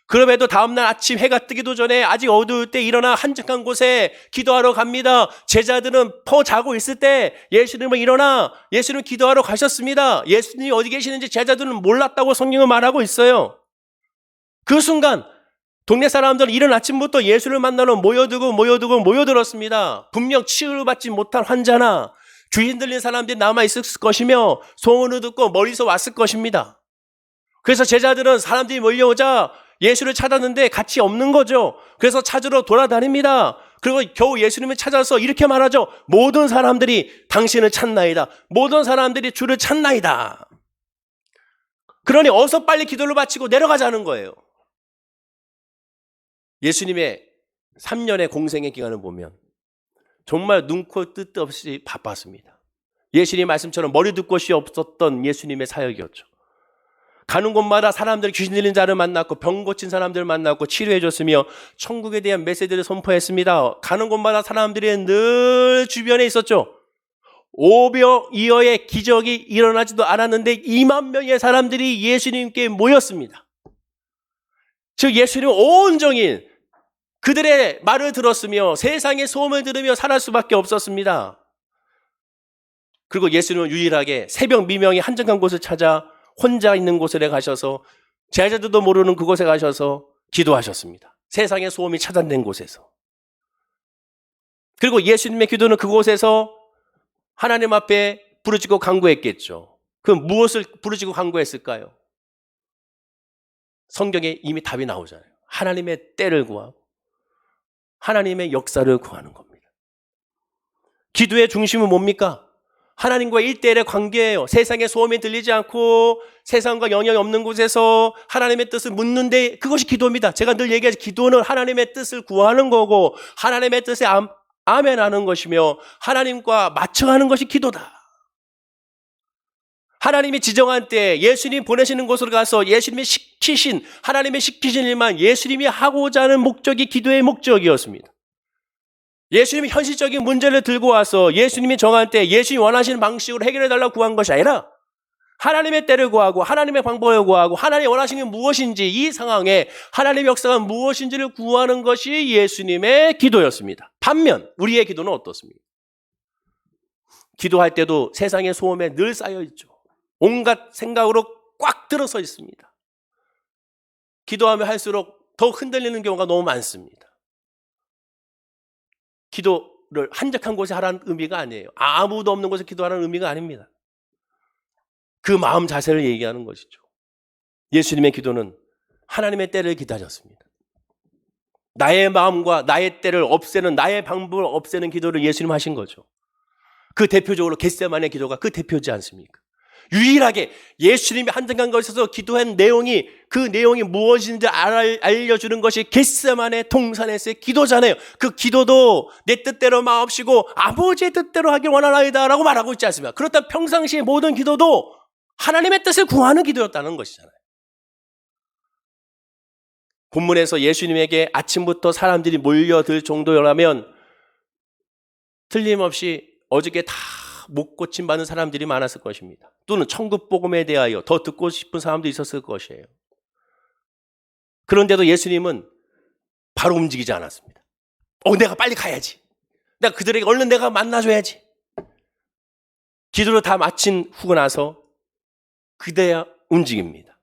그럼에도 다음날 아침 해가 뜨기도 전에 아직 어두울 때 일어나 한적한 곳에 기도하러 갑니다. 제자들은 퍼 자고 있을 때 예수님은 일어나 예수님 기도하러 가셨습니다. 예수님이 어디 계시는지 제자들은 몰랐다고 성경은 말하고 있어요. 그 순간 동네 사람들은 이른 아침부터 예수를 만나러 모여들었습니다. 분명 치유받지 못한 환자나 귀신 들린 사람들이 남아있을 것이며 소문을 듣고 멀리서 왔을 것입니다. 그래서 제자들은 사람들이 몰려오자 예수를 찾았는데 같이 없는 거죠. 그래서 찾으러 돌아다닙니다. 그리고 겨우 예수님을 찾아서 이렇게 말하죠. 모든 사람들이 당신을 찾나이다. 모든 사람들이 주를 찾나이다. 그러니 어서 빨리 기도를 마치고 내려가자는 거예요. 예수님의 3년의 공생의 기간을 보면 정말 눈코 뜻 없이 바빴습니다. 예수님 말씀처럼 머리 둘 곳이 없었던 예수님의 사역이었죠. 가는 곳마다 사람들 귀신 들린 자를 만났고 병 고친 사람들을 만났고 치료해 줬으며 천국에 대한 메시지를 선포했습니다. 가는 곳마다 사람들이 늘 주변에 있었죠. 오병이어의 기적이 일어나지도 않았는데 2만 명의 사람들이 예수님께 모였습니다. 즉 예수님은 온종일 그들의 말을 들었으며 세상의 소음을 들으며 살할 수밖에 없었습니다. 그리고 예수님은 유일하게 새벽 미명에 한적한 곳을 찾아 혼자 있는 곳에 가셔서 제자들도 모르는 그곳에 가셔서 기도하셨습니다. 세상의 소음이 차단된 곳에서. 그리고 예수님의 기도는 그곳에서 하나님 앞에 부르짖고 간구했겠죠. 그럼 무엇을 부르짖고 간구했을까요? 성경에 이미 답이 나오잖아요. 하나님의 때를 구하고 하나님의 역사를 구하는 겁니다. 기도의 중심은 뭡니까? 하나님과 1대1의 관계예요. 세상의 소음이 들리지 않고 세상과 영향이 없는 곳에서 하나님의 뜻을 묻는데 그것이 기도입니다. 제가 늘 얘기하죠. 기도는 하나님의 뜻을 구하는 거고 하나님의 뜻에 아멘하는 것이며 하나님과 맞춰가는 것이 기도다. 하나님이 지정한 때 예수님 보내시는 곳으로 가서 예수님이 하나님의 시키신 일만 예수님이 하고자 하는 목적이 기도의 목적이었습니다. 예수님이 현실적인 문제를 들고 와서 예수님이 정한 때 예수님이 원하시는 방식으로 해결해달라고 구한 것이 아니라 하나님의 때를 구하고 하나님의 방법을 구하고 하나님이 원하시는 게 무엇인지, 이 상황에 하나님의 역사가 무엇인지를 구하는 것이 예수님의 기도였습니다. 반면 우리의 기도는 어떻습니까? 기도할 때도 세상의 소음에 늘 쌓여 있죠. 온갖 생각으로 꽉 들어서 있습니다. 기도하면 할수록 더 흔들리는 경우가 너무 많습니다. 기도를 한적한 곳에 하라는 의미가 아니에요. 아무도 없는 곳에 기도하라는 의미가 아닙니다. 그 마음 자세를 얘기하는 것이죠. 예수님의 기도는 하나님의 때를 기다렸습니다. 나의 마음과 나의 때를 없애는, 나의 방법을 없애는 기도를 예수님 하신 거죠. 그 대표적으로 겟세마네 기도가 그 대표지 않습니까? 유일하게 예수님이 한정한 것에서 기도한 내용이, 그 내용이 무엇인지 알려주는 것이 겟세마네 동산에서의 기도잖아요. 그 기도도 내 뜻대로 마옵시고 아버지의 뜻대로 하길 원하나이다 라고 말하고 있지 않습니까? 그렇다면 평상시의 모든 기도도 하나님의 뜻을 구하는 기도였다는 것이잖아요. 본문에서 예수님에게 아침부터 사람들이 몰려들 정도라면 틀림없이 어저께 다 못 고침 받은 사람들이 많았을 것입니다. 또는 천국 복음에 대하여 더 듣고 싶은 사람도 있었을 것이에요. 그런데도 예수님은 바로 움직이지 않았습니다. 내가 빨리 가야지. 내가 그들에게 얼른 내가 만나줘야지. 기도를 다 마친 후고 나서 그대야 움직입니다.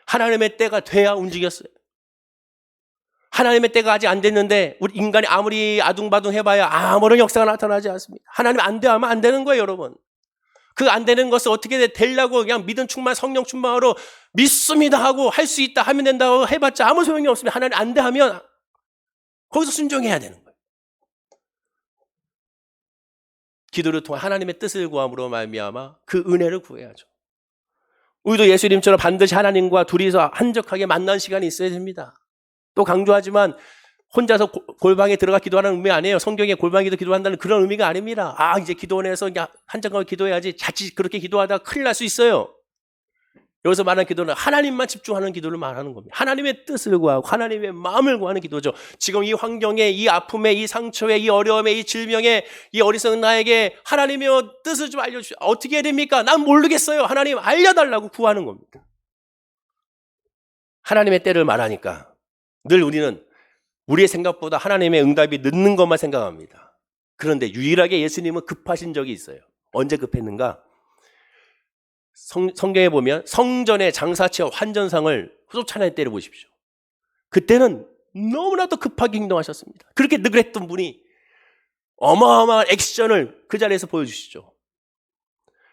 하나님의 때가 돼야 움직였어요. 하나님의 때가 아직 안 됐는데 우리 인간이 아무리 아둥바둥 해봐야 아무런 역사가 나타나지 않습니다. 하나님 안 돼 하면 안 되는 거예요, 여러분. 그 안 되는 것을 어떻게 되려고 그냥 믿음 충만, 성령 충만으로 믿습니다 하고 할 수 있다 하면 된다고 해봤자 아무 소용이 없습니다. 하나님 안 돼 하면 거기서 순종해야 되는 거예요. 기도를 통해 하나님의 뜻을 구함으로 말미암아 그 은혜를 구해야죠. 우리도 예수님처럼 반드시 하나님과 둘이서 한적하게 만난 시간이 있어야 됩니다. 또 강조하지만 혼자서 골방에 들어가 기도하는 의미 아니에요. 성경에 골방에도 기도한다는 그런 의미가 아닙니다. 이제 기도원에서 한적하게 기도해야지, 자칫 그렇게 기도하다가 큰일 날 수 있어요. 여기서 말하는 기도는 하나님만 집중하는 기도를 말하는 겁니다. 하나님의 뜻을 구하고 하나님의 마음을 구하는 기도죠. 지금 이 환경에, 이 아픔에, 이 상처에, 이 어려움에, 이 질병에, 이 어리석은 나에게 하나님의 뜻을 좀 알려주세요. 어떻게 해야 됩니까? 난 모르겠어요. 하나님 알려달라고 구하는 겁니다. 하나님의 때를 말하니까 늘 우리는 우리의 생각보다 하나님의 응답이 늦는 것만 생각합니다. 그런데 유일하게 예수님은 급하신 적이 있어요. 언제 급했는가? 성경에 보면 성전의 장사치와 환전상을 쫓아낼 때를 보십시오. 그때는 너무나도 급하게 행동하셨습니다. 그렇게 느그랬던 분이 어마어마한 액션을 그 자리에서 보여주시죠.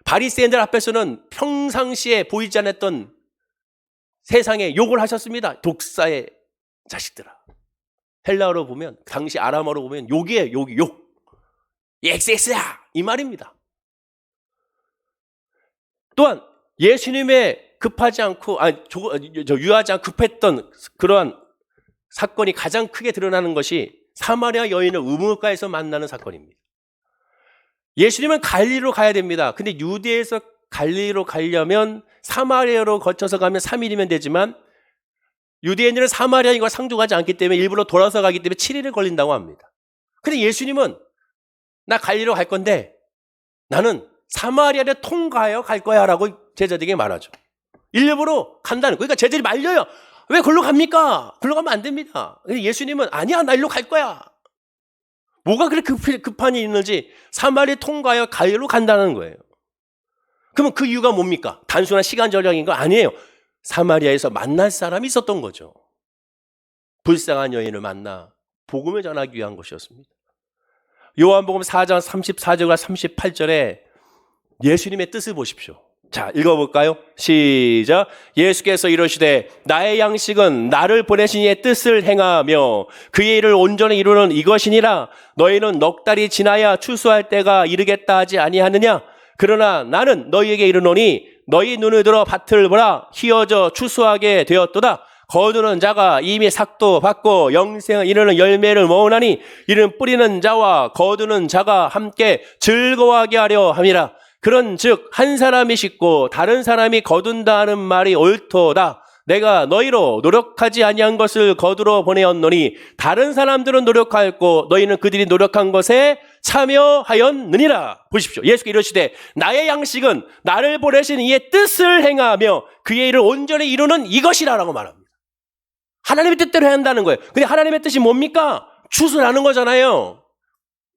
바리새인들 앞에서는 평상시에 보이지 않았던 세상에 욕을 하셨습니다. 독사의 자식들아. 헬라어로 보면, 당시 아람어로 보면 욕이에요. 욕. XX야 이 말입니다. 또한 예수님의 급하지 않고 유하지 않고 급했던 그러한 사건이 가장 크게 드러나는 것이 사마리아 여인을 우물가에서 만나는 사건입니다. 예수님은 갈릴리로 가야 됩니다. 근데 유대에서 갈릴리로 가려면 사마리아로 거쳐서 가면 3일이면 되지만 유대인들은 사마리아인과 상종하지 않기 때문에 일부러 돌아서 가기 때문에 7일을 걸린다고 합니다. 근데 예수님은 나 갈릴리로 갈 건데 나는 사마리아를 통과하여 갈 거야 라고 제자들에게 말하죠. 일부러 간다는 거예요. 그러니까 제자들이 말려요. 왜 걸로 갑니까? 걸로 가면 안 됩니다. 예수님은 아니야, 나 일로 갈 거야. 뭐가 그렇게 급한 일이 있는지 사마리아 통과하여 갈릴리로 간다는 거예요. 그러면 그 이유가 뭡니까? 단순한 시간 절약인 거 아니에요. 사마리아에서 만날 사람이 있었던 거죠. 불쌍한 여인을 만나 복음을 전하기 위한 것이었습니다. 요한복음 4장 34절과 38절에 예수님의 뜻을 보십시오. 자, 읽어볼까요? 시작. 예수께서 이르시되 나의 양식은 나를 보내신 이의 뜻을 행하며 그의 일을 온전히 이루는 이것이니라. 너희는 넉 달이 지나야 추수할 때가 이르겠다 하지 아니하느냐? 그러나 나는 너희에게 이르노니 너희 눈을 들어 밭을 보라. 희어져 추수하게 되었도다. 거두는 자가 이미 삭도 받고 영생을 이르는 열매를 모으나니 이는 뿌리는 자와 거두는 자가 함께 즐거워하게 하려 함이라. 그런즉 한 사람이 싣고 다른 사람이 거둔다는 말이 옳도다. 내가 너희로 노력하지 아니한 것을 거두러 보내었노니 다른 사람들은 노력하였고 너희는 그들이 노력한 것에 참여하였느니라. 보십시오. 예수께서 이러시되 나의 양식은 나를 보내신 이의 뜻을 행하며 그의 일을 온전히 이루는 이것이라라고 말합니다. 하나님의 뜻대로 해야 한다는 거예요. 근데 하나님의 뜻이 뭡니까? 추수라는 거잖아요.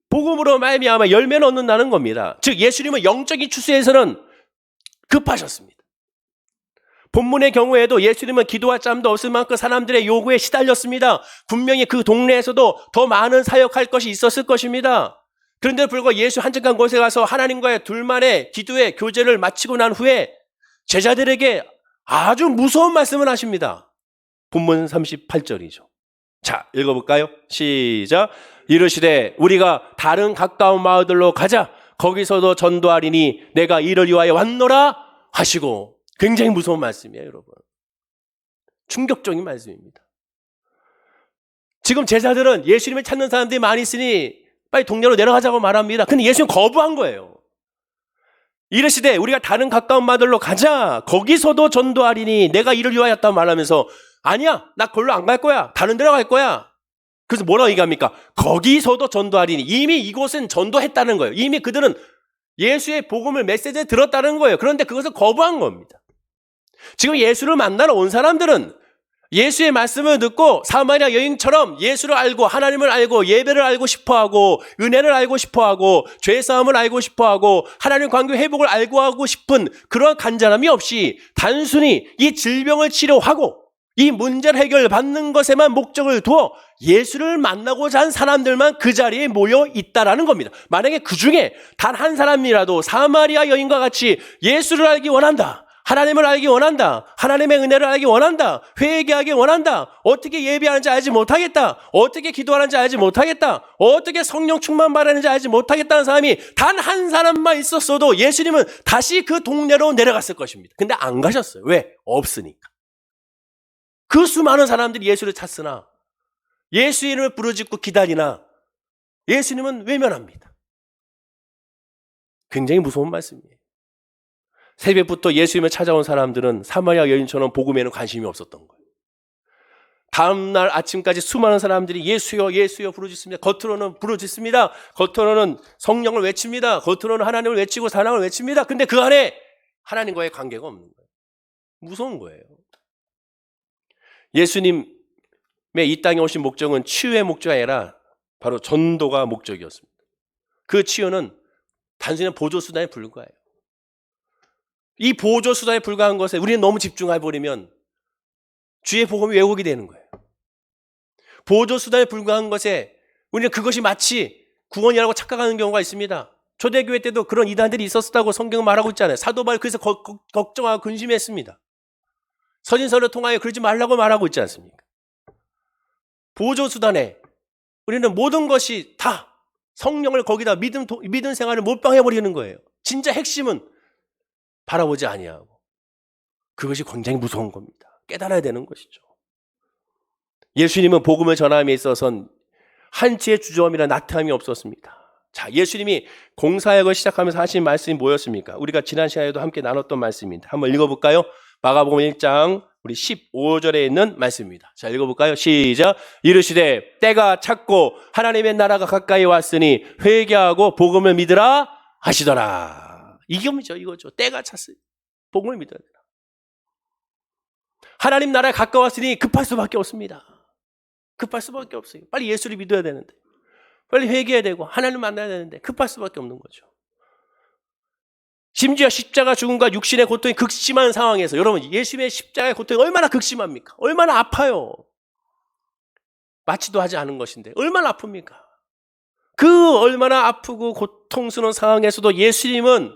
복음으로 말미암아 열매를 얻는다는 겁니다. 즉 예수님은 영적인 추수에서는 급하셨습니다. 본문의 경우에도 예수님은 기도할 짬도 없을 만큼 사람들의 요구에 시달렸습니다. 분명히 그 동네에서도 더 많은 사역할 것이 있었을 것입니다. 그런데 불구하고 예수 한적한 곳에 가서 하나님과의 둘만의 기도의 교제를 마치고 난 후에 제자들에게 아주 무서운 말씀을 하십니다. 본문 38절이죠. 자, 읽어볼까요? 시작. 이르시되 우리가 다른 가까운 마을들로 가자. 거기서도 전도하리니 내가 이를 위하여 왔노라 하시고. 굉장히 무서운 말씀이에요, 여러분. 충격적인 말씀입니다. 지금 제자들은 예수님을 찾는 사람들이 많이 있으니 빨리 동네로 내려가자고 말합니다. 근데 예수님 거부한 거예요. 이르시되 우리가 다른 가까운 마을들로 가자. 거기서도 전도하리니 내가 이를 위하여 왔다고 말하면서 아니야, 나 그걸로 안 갈 거야. 다른 데로 갈 거야. 그래서 뭐라고 얘기합니까? 거기서도 전도하리니. 이미 이곳은 전도했다는 거예요. 이미 그들은 예수의 복음을 메시지를 들었다는 거예요. 그런데 그것을 거부한 겁니다. 지금 예수를 만나러 온 사람들은 예수의 말씀을 듣고 사마리아 여인처럼 예수를 알고 하나님을 알고 예배를 알고 싶어하고 은혜를 알고 싶어하고 죄사함을 알고 싶어하고 하나님 관계 회복을 알고 하고 싶은 그런 간절함이 없이 단순히 이 질병을 치료하고 이 문제를 해결받는 것에만 목적을 두어 예수를 만나고자 한 사람들만 그 자리에 모여 있다라는 겁니다. 만약에 그 중에 단 한 사람이라도 사마리아 여인과 같이 예수를 알기 원한다, 하나님을 알기 원한다, 하나님의 은혜를 알기 원한다, 회개하기 원한다, 어떻게 예배하는지 알지 못하겠다, 어떻게 기도하는지 알지 못하겠다, 어떻게 성령 충만 받았는지 알지 못하겠다는 사람이 단 한 사람만 있었어도 예수님은 다시 그 동네로 내려갔을 것입니다. 근데 안 가셨어요. 왜? 없으니까. 그 수많은 사람들이 예수를 찾으나 예수 이름을 부르짖고 기다리나 예수님은 외면합니다. 굉장히 무서운 말씀이에요. 새벽부터 예수님을 찾아온 사람들은 사마리아 여인처럼 복음에는 관심이 없었던 거예요. 다음날 아침까지 수많은 사람들이 예수여 예수여 부르짖습니다. 겉으로는 부르짖습니다. 겉으로는 성령을 외칩니다. 겉으로는 하나님을 외치고 사랑을 외칩니다. 근데 그 안에 하나님과의 관계가 없는 거예요. 무서운 거예요. 예수님의 이 땅에 오신 목적은 치유의 목적이 아니라 바로 전도가 목적이었습니다. 그 치유는 단순히 보조수단에 불과해요. 이 보조수단에 불과한 것에 우리는 너무 집중해버리면 주의 복음이 왜곡이 되는 거예요. 보조수단에 불과한 것에 우리는 그것이 마치 구원이라고 착각하는 경우가 있습니다. 초대교회 때도 그런 이단들이 있었다고 성경은 말하고 있잖아요. 사도 바울이 그래서 걱정하고 근심했습니다. 서신서를 통하여 그러지 말라고 말하고 있지 않습니까? 보조수단에 우리는 모든 것이 다 성령을 거기다 믿음 생활을 몰빵해버리는 거예요. 진짜 핵심은 바라보지 아니하고. 그것이 굉장히 무서운 겁니다. 깨달아야 되는 것이죠. 예수님은 복음을 전함에 있어서는 한치의 주저함이나 나태함이 없었습니다. 자, 예수님이 공사역을 시작하면서 하신 말씀이 뭐였습니까? 우리가 지난 시간에도 함께 나눴던 말씀입니다. 한번 읽어볼까요? 마가복음 1장 우리 15절에 있는 말씀입니다. 자, 읽어볼까요? 시작. 이르시되 때가 찼고 하나님의 나라가 가까이 왔으니 회개하고 복음을 믿으라 하시더라. 이겁니다. 이거죠. 때가 찼어요. 복음을 믿어야 되라. 하나님 나라에 가까웠으니 급할 수밖에 없습니다. 급할 수밖에 없어요. 빨리 예수를 믿어야 되는데, 빨리 회개해야 되고 하나님 만나야 되는데 급할 수밖에 없는 거죠. 심지어 십자가 죽음과 육신의 고통이 극심한 상황에서 여러분 예수님의 십자가의 고통이 얼마나 극심합니까? 얼마나 아파요. 마치도 하지 않은 것인데 얼마나 아픕니까? 그 얼마나 아프고 고통스러운 상황에서도 예수님은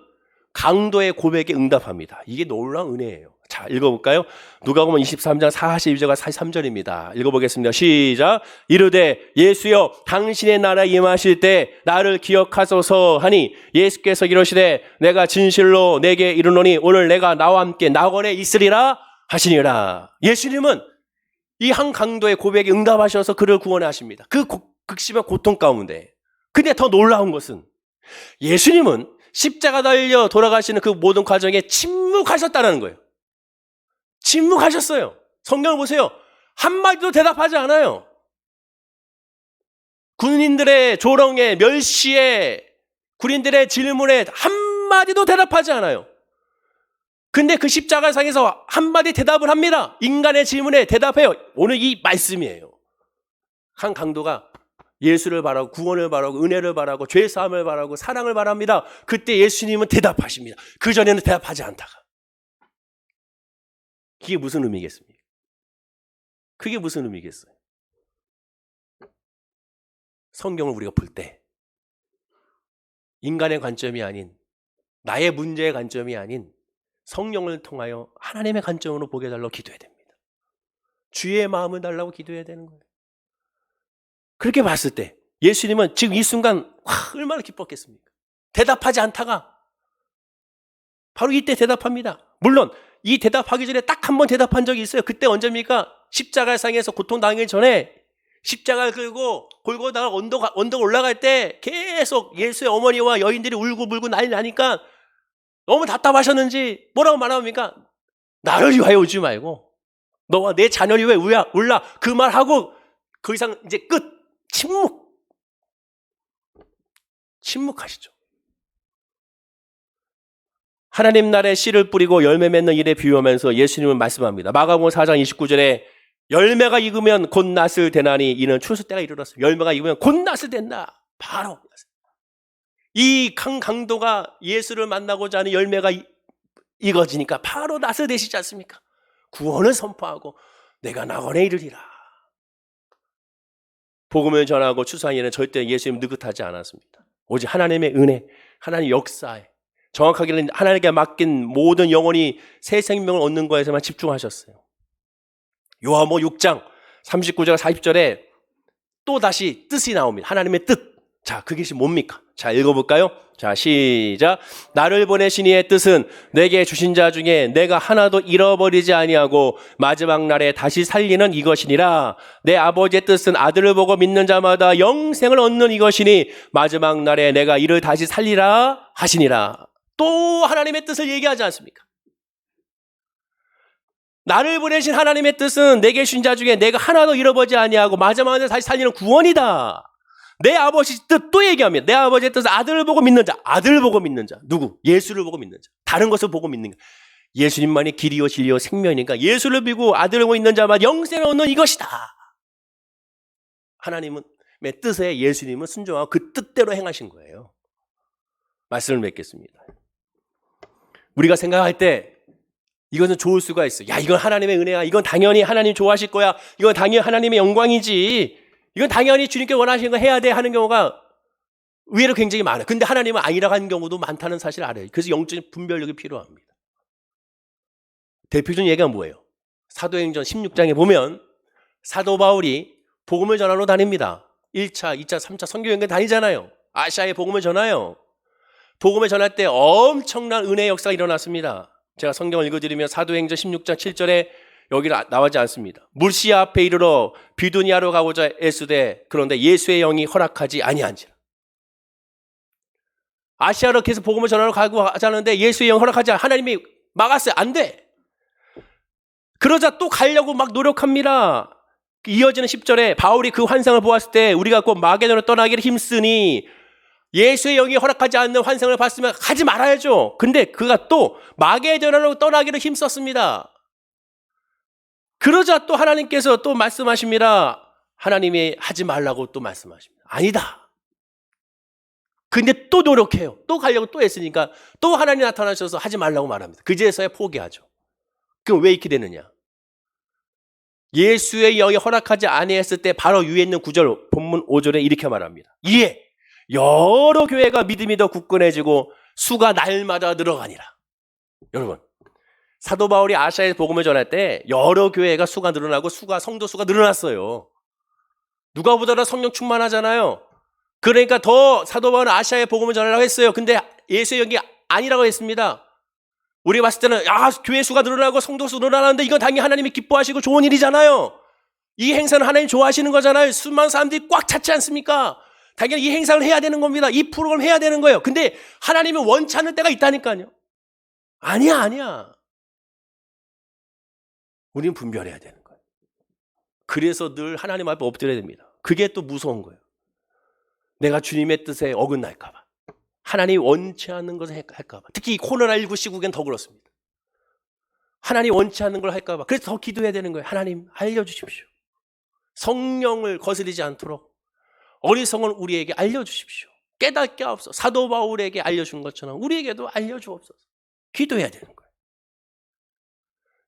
강도의 고백에 응답합니다. 이게 놀라운 은혜예요. 자, 읽어볼까요? 누가복음 23장 42절과 43절입니다. 읽어보겠습니다. 시작. 이르되 예수여 당신의 나라에 임하실 때 나를 기억하소서 하니 예수께서 이르시되 내가 진실로 내게 이르노니 오늘 내가 나와 함께 낙원에 있으리라 하시니라. 예수님은 이 한 강도의 고백에 응답하셔서 그를 구원해 하십니다. 그 극심한 고통 가운데. 근데 더 놀라운 것은 예수님은 십자가 달려 돌아가시는 그 모든 과정에 침묵하셨다는 거예요. 침묵하셨어요. 성경을 보세요. 한마디도 대답하지 않아요. 군인들의 조롱에, 멸시에, 군인들의 질문에 한마디도 대답하지 않아요. 근데 그 십자가상에서 한마디 대답을 합니다. 인간의 질문에 대답해요. 오늘 이 말씀이에요. 한 강도가 예수를 바라고 구원을 바라고 은혜를 바라고 죄사함을 바라고 사랑을 바랍니다. 그때 예수님은 대답하십니다. 그전에는 대답하지 않다가. 그게 무슨 의미겠습니까? 그게 무슨 의미겠어요? 성경을 우리가 볼 때 인간의 관점이 아닌, 나의 문제의 관점이 아닌 성령을 통하여 하나님의 관점으로 보게 해달라고 기도해야 됩니다. 주의 마음을 달라고 기도해야 되는 거예요. 그렇게 봤을 때 예수님은 지금 이 순간 얼마나 기뻤겠습니까? 대답하지 않다가 바로 이때 대답합니다. 물론 이 대답하기 전에 딱 한 번 대답한 적이 있어요. 그때 언제입니까? 십자가상에서 고통당하기 전에 십자가를 끌고 골고다 언덕 올라갈 때 계속 예수의 어머니와 여인들이 울고불고 난리 나니까 너무 답답하셨는지 뭐라고 말합니까? 나를 위하여 울지 말고 너와 내 자녀를 위하여 울라. 그 말하고 그 이상 이제 끝. 침묵하시죠. 하나님 나라에 씨를 뿌리고 열매 맺는 일에 비유하면서 예수님은 말씀합니다. 마가복음 4장 29절에 열매가 익으면 곧 낫을 되나니 이는 추수 때가 이르렀습니다. 열매가 익으면 곧 낫을 된다. 바로 이 강도가 예수를 만나고자 하는 열매가 익어지니까 바로 낫을 되시지 않습니까? 구원을 선포하고 내가 낙원에 이르리라. 복음을 전하고 추수하기에는 절대 예수님 느긋하지 않았습니다. 오직 하나님의 은혜, 하나님의 역사에 정확하게는 하나님께 맡긴 모든 영혼이 새 생명을 얻는 거에서만 집중하셨어요. 요한복음 6장 39절 40절에 또 다시 뜻이 나옵니다. 하나님의 뜻. 자, 그것이 뭡니까? 자, 읽어볼까요? 자, 시작. 나를 보내신 이의 뜻은 내게 주신 자 중에 내가 하나도 잃어버리지 아니하고 마지막 날에 다시 살리는 이것이니라. 내 아버지의 뜻은 아들을 보고 믿는 자마다 영생을 얻는 이것이니 마지막 날에 내가 이를 다시 살리라 하시니라. 또 하나님의 뜻을 얘기하지 않습니까? 나를 보내신 하나님의 뜻은 내게 주신 자 중에 내가 하나도 잃어버리지 아니하고 마지막 날에 다시 살리는 구원이다. 내 아버지 뜻 또 얘기합니다. 내 아버지의 뜻은 아들을 보고 믿는 자. 아들을 보고 믿는 자. 누구? 예수를 보고 믿는 자. 다른 것을 보고 믿는 자. 예수님만이 길이요 진리요 생명이니까 예수를 믿고 아들을 보고 있는 자만 영생을 얻는 이것이다. 하나님의 뜻에 예수님은 순종하고 그 뜻대로 행하신 거예요. 말씀을 맺겠습니다. 우리가 생각할 때 이것은 좋을 수가 있어요. 야, 이건 하나님의 은혜야. 이건 당연히 하나님 좋아하실 거야. 이건 당연히 하나님의 영광이지. 이건 당연히 주님께 원하시는 거 해야 돼 하는 경우가 의외로 굉장히 많아요. 근데 하나님은 아니라고 하는 경우도 많다는 사실을 알아요. 그래서 영적인 분별력이 필요합니다. 대표적인 예가 뭐예요? 사도행전 16장에 보면 사도 바울이 복음을 전하러 다닙니다. 1차, 2차, 3차 선교여행 다니잖아요. 아시아에 복음을 전해요. 복음을 전할 때 엄청난 은혜의 역사가 일어났습니다. 제가 성경을 읽어드리면 사도행전 16장 7절에 여기 나오지 않습니다. 물시아 앞에 이르러 비두니아로 가고자 애쓰되 그런데 예수의 영이 허락하지 아니한지라. 아시아로 계속 복음을 전하러 가고 하자는데 예수의 영 허락하지 하나님이 막았어요. 안 돼. 그러자 또 가려고 막 노력합니다. 이어지는 10절에 바울이 그 환상을 보았을 때 우리가 꼭 마게도로 떠나기를 힘쓰니 예수의 영이 허락하지 않는 환상을 봤으면 가지 말아야죠. 근데 그가 또 마게도나로 떠나기를 힘썼습니다. 그러자 또 하나님께서 또 말씀하십니다. 하나님이 하지 말라고 또 말씀하십니다. 아니다. 근데 또 노력해요. 또 가려고 또 했으니까 또 하나님이 나타나셔서 하지 말라고 말합니다. 그제서야 포기하죠. 그럼 왜 이렇게 되느냐? 예수의 영이 허락하지 아니했을 때 바로 위에 있는 9절 본문 5절에 이렇게 말합니다. 이에 여러 교회가 믿음이 더 굳건해지고 수가 날마다 늘어가니라. 여러분, 사도 바울이 아시아에 복음을 전할 때 여러 교회가 수가 늘어나고 성도 수가 늘어났어요. 누가 보더라도 성령 충만하잖아요. 그러니까 더 사도 바울은 아시아에 복음을 전하려고 했어요. 근데 예수의 영이 아니라고 했습니다. 우리가 봤을 때는 교회 수가 늘어나고 성도 수 늘어나는데 이건 당연히 하나님이 기뻐하시고 좋은 일이잖아요. 이 행사는 하나님 좋아하시는 거잖아요. 수많은 사람들이 꽉 찼지 않습니까? 당연히 이 행사를 해야 되는 겁니다. 이 프로그램 해야 되는 거예요. 근데 하나님은 원치 않는 때가 있다니까요. 아니야. 우리는 분별해야 되는 거예요. 그래서 늘 하나님 앞에 엎드려야 됩니다. 그게 또 무서운 거예요. 내가 주님의 뜻에 어긋날까 봐. 하나님 원치 않는 것을 할까 봐. 특히 이 코로나19 시국엔 더 그렇습니다. 하나님 원치 않는 걸 할까 봐. 그래서 더 기도해야 되는 거예요. 하나님 알려주십시오. 성령을 거스르지 않도록 어리석은 우리에게 알려주십시오. 깨닫게 하옵소서. 사도 바울에게 알려준 것처럼 우리에게도 알려주옵소서. 기도해야 되는 거예요.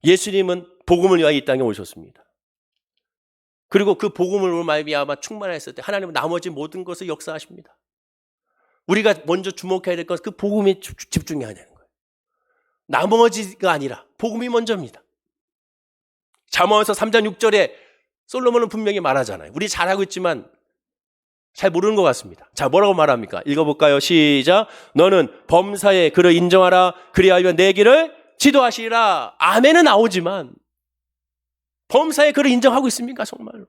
예수님은 복음을 위하여 이 땅에 오셨습니다. 그리고 그 복음으로 말미암아 충만했을 때 하나님은 나머지 모든 것을 역사하십니다. 우리가 먼저 주목해야 될 것은 그 복음에 집중해야 되는 거예요. 나머지가 아니라 복음이 먼저입니다. 잠언서 3장 6절에 솔로몬은 분명히 말하잖아요. 우리 잘 알고 있지만 잘 모르는 것 같습니다. 자, 뭐라고 말합니까? 읽어볼까요? 시작. 너는 범사에 그를 인정하라. 그리하면 내 길을 지도하시리라. 아멘은 나오지만 범사에 그를 인정하고 있습니까? 정말로.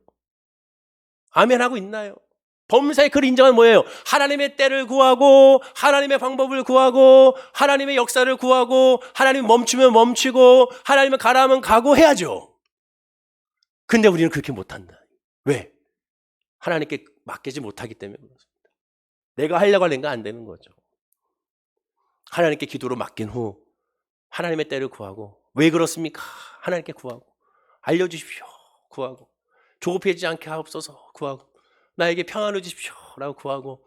아멘하고 있나요? 범사에 그를 인정하는 뭐예요? 하나님의 때를 구하고 하나님의 방법을 구하고 하나님의 역사를 구하고 하나님이 멈추면 멈추고 하나님은 가라 하면 가고 해야죠. 근데 우리는 그렇게 못한다. 왜? 하나님께 맡기지 못하기 때문에 그렇습니다. 내가 하려고 하니까 안 되는 거죠. 하나님께 기도로 맡긴 후 하나님의 때를 구하고 왜 그렇습니까? 하나님께 구하고 알려주십시오. 구하고 조급해지지 않게 하옵소서. 구하고 나에게 평안을 주십시오. 라고 구하고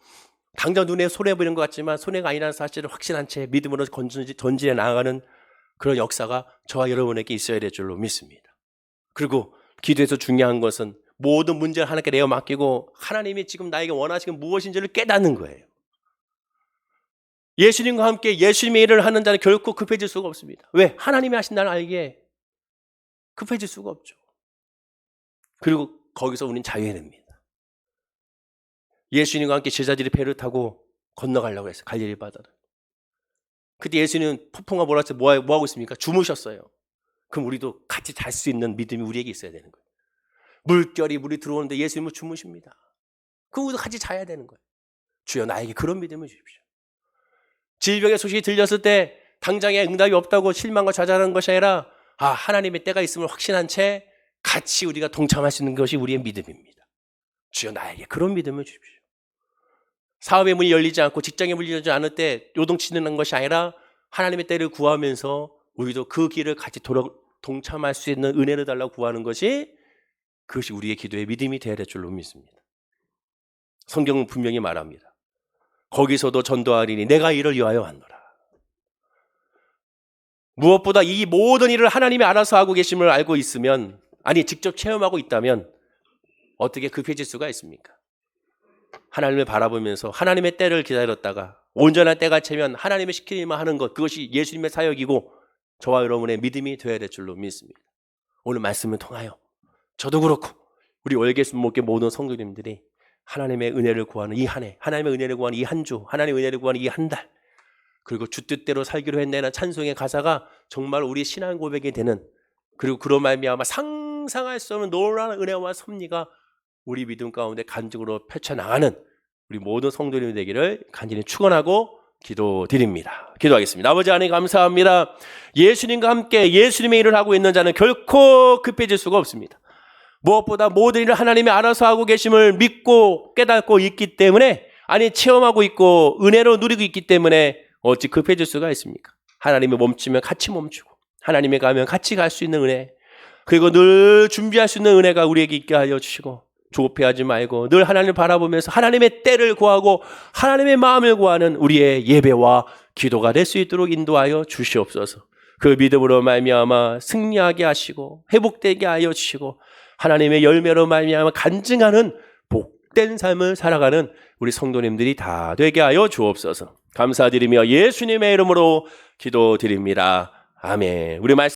당장 눈에 손해 보이는 것 같지만 손해가 아니라는 사실을 확신한 채 믿음으로 전진해 나아가는 그런 역사가 저와 여러분에게 있어야 될 줄로 믿습니다. 그리고 기도에서 중요한 것은 모든 문제를 하나님께 내어 맡기고 하나님이 지금 나에게 원하시는 무엇인지를 깨닫는 거예요. 예수님과 함께 예수님의 일을 하는 자는 결코 급해질 수가 없습니다. 왜? 하나님이 하신다는 알기에 급해질 수가 없죠. 그리고 거기서 우리는 자유해냅니다. 예수님과 함께 제자들이 배를 타고 건너가려고 했어요. 갈릴리 바다를. 그때 예수님은 폭풍과 몰아쳐 뭐 하고 있습니까? 주무셨어요. 그럼 우리도 같이 잘 수 있는 믿음이 우리에게 있어야 되는 거예요. 물이 들어오는데 예수님은 주무십니다. 그럼 우리도 같이 자야 되는 거예요. 주여 나에게 그런 믿음을 주십시오. 질병의 소식이 들렸을 때 당장에 응답이 없다고 실망과 좌절하는 것이 아니라 하나님의 때가 있음을 확신한 채 같이 우리가 동참할 수 있는 것이 우리의 믿음입니다. 주여 나에게 그런 믿음을 주십시오. 사업의 문이 열리지 않고 직장의 문이 열리지 않을 때 요동치는 것이 아니라 하나님의 때를 구하면서 우리도 그 길을 같이 동참할 수 있는 은혜를 달라고 구하는 것이 그것이 우리의 기도의 믿음이 되어야 될 줄로 믿습니다. 성경은 분명히 말합니다. 거기서도 전도하리니 내가 이를 위하여 왔노라. 무엇보다 이 모든 일을 하나님이 알아서 하고 계심을 알고 있으면 직접 체험하고 있다면 어떻게 급해질 수가 있습니까? 하나님을 바라보면서 하나님의 때를 기다렸다가 온전한 때가 채면 하나님의 시키기만 하는 것 그것이 예수님의 사역이고 저와 여러분의 믿음이 되어야 될 줄로 믿습니다. 오늘 말씀을 통하여 저도 그렇고 우리 월계순목교 모든 성도님들이 하나님의 은혜를 구하는 이 한 해, 하나님의 은혜를 구하는 이 한 주, 하나님의 은혜를 구하는 이 한 달 그리고 주 뜻대로 살기로 했네는 찬송의 가사가 정말 우리 신앙 고백이 되는 그리고 그로 말미암아 상상할 수 없는 놀라운 은혜와 섭리가 우리 믿음 가운데 간증으로 펼쳐나가는 우리 모든 성도님이 되기를 간절히 축원하고 기도드립니다. 기도하겠습니다. 아버지 하나님 감사합니다. 예수님과 함께 예수님의 일을 하고 있는 자는 결코 급해질 수가 없습니다. 무엇보다 모든 일을 하나님이 알아서 하고 계심을 믿고 깨닫고 있기 때문에 체험하고 있고 은혜로 누리고 있기 때문에 어찌 급해질 수가 있습니까? 하나님이 멈추면 같이 멈추고 하나님이 가면 같이 갈 수 있는 은혜 그리고 늘 준비할 수 있는 은혜가 우리에게 있게 하여 주시고 조급해하지 말고 늘 하나님을 바라보면서 하나님의 때를 구하고 하나님의 마음을 구하는 우리의 예배와 기도가 될 수 있도록 인도하여 주시옵소서. 그 믿음으로 말미암아 승리하게 하시고 회복되게 하여 주시고 하나님의 열매로 말미암아 간증하는 복된 삶을 살아가는 우리 성도님들이 다 되게 하여 주옵소서. 감사드리며 예수님의 이름으로 기도드립니다. 아멘. 우리 말씀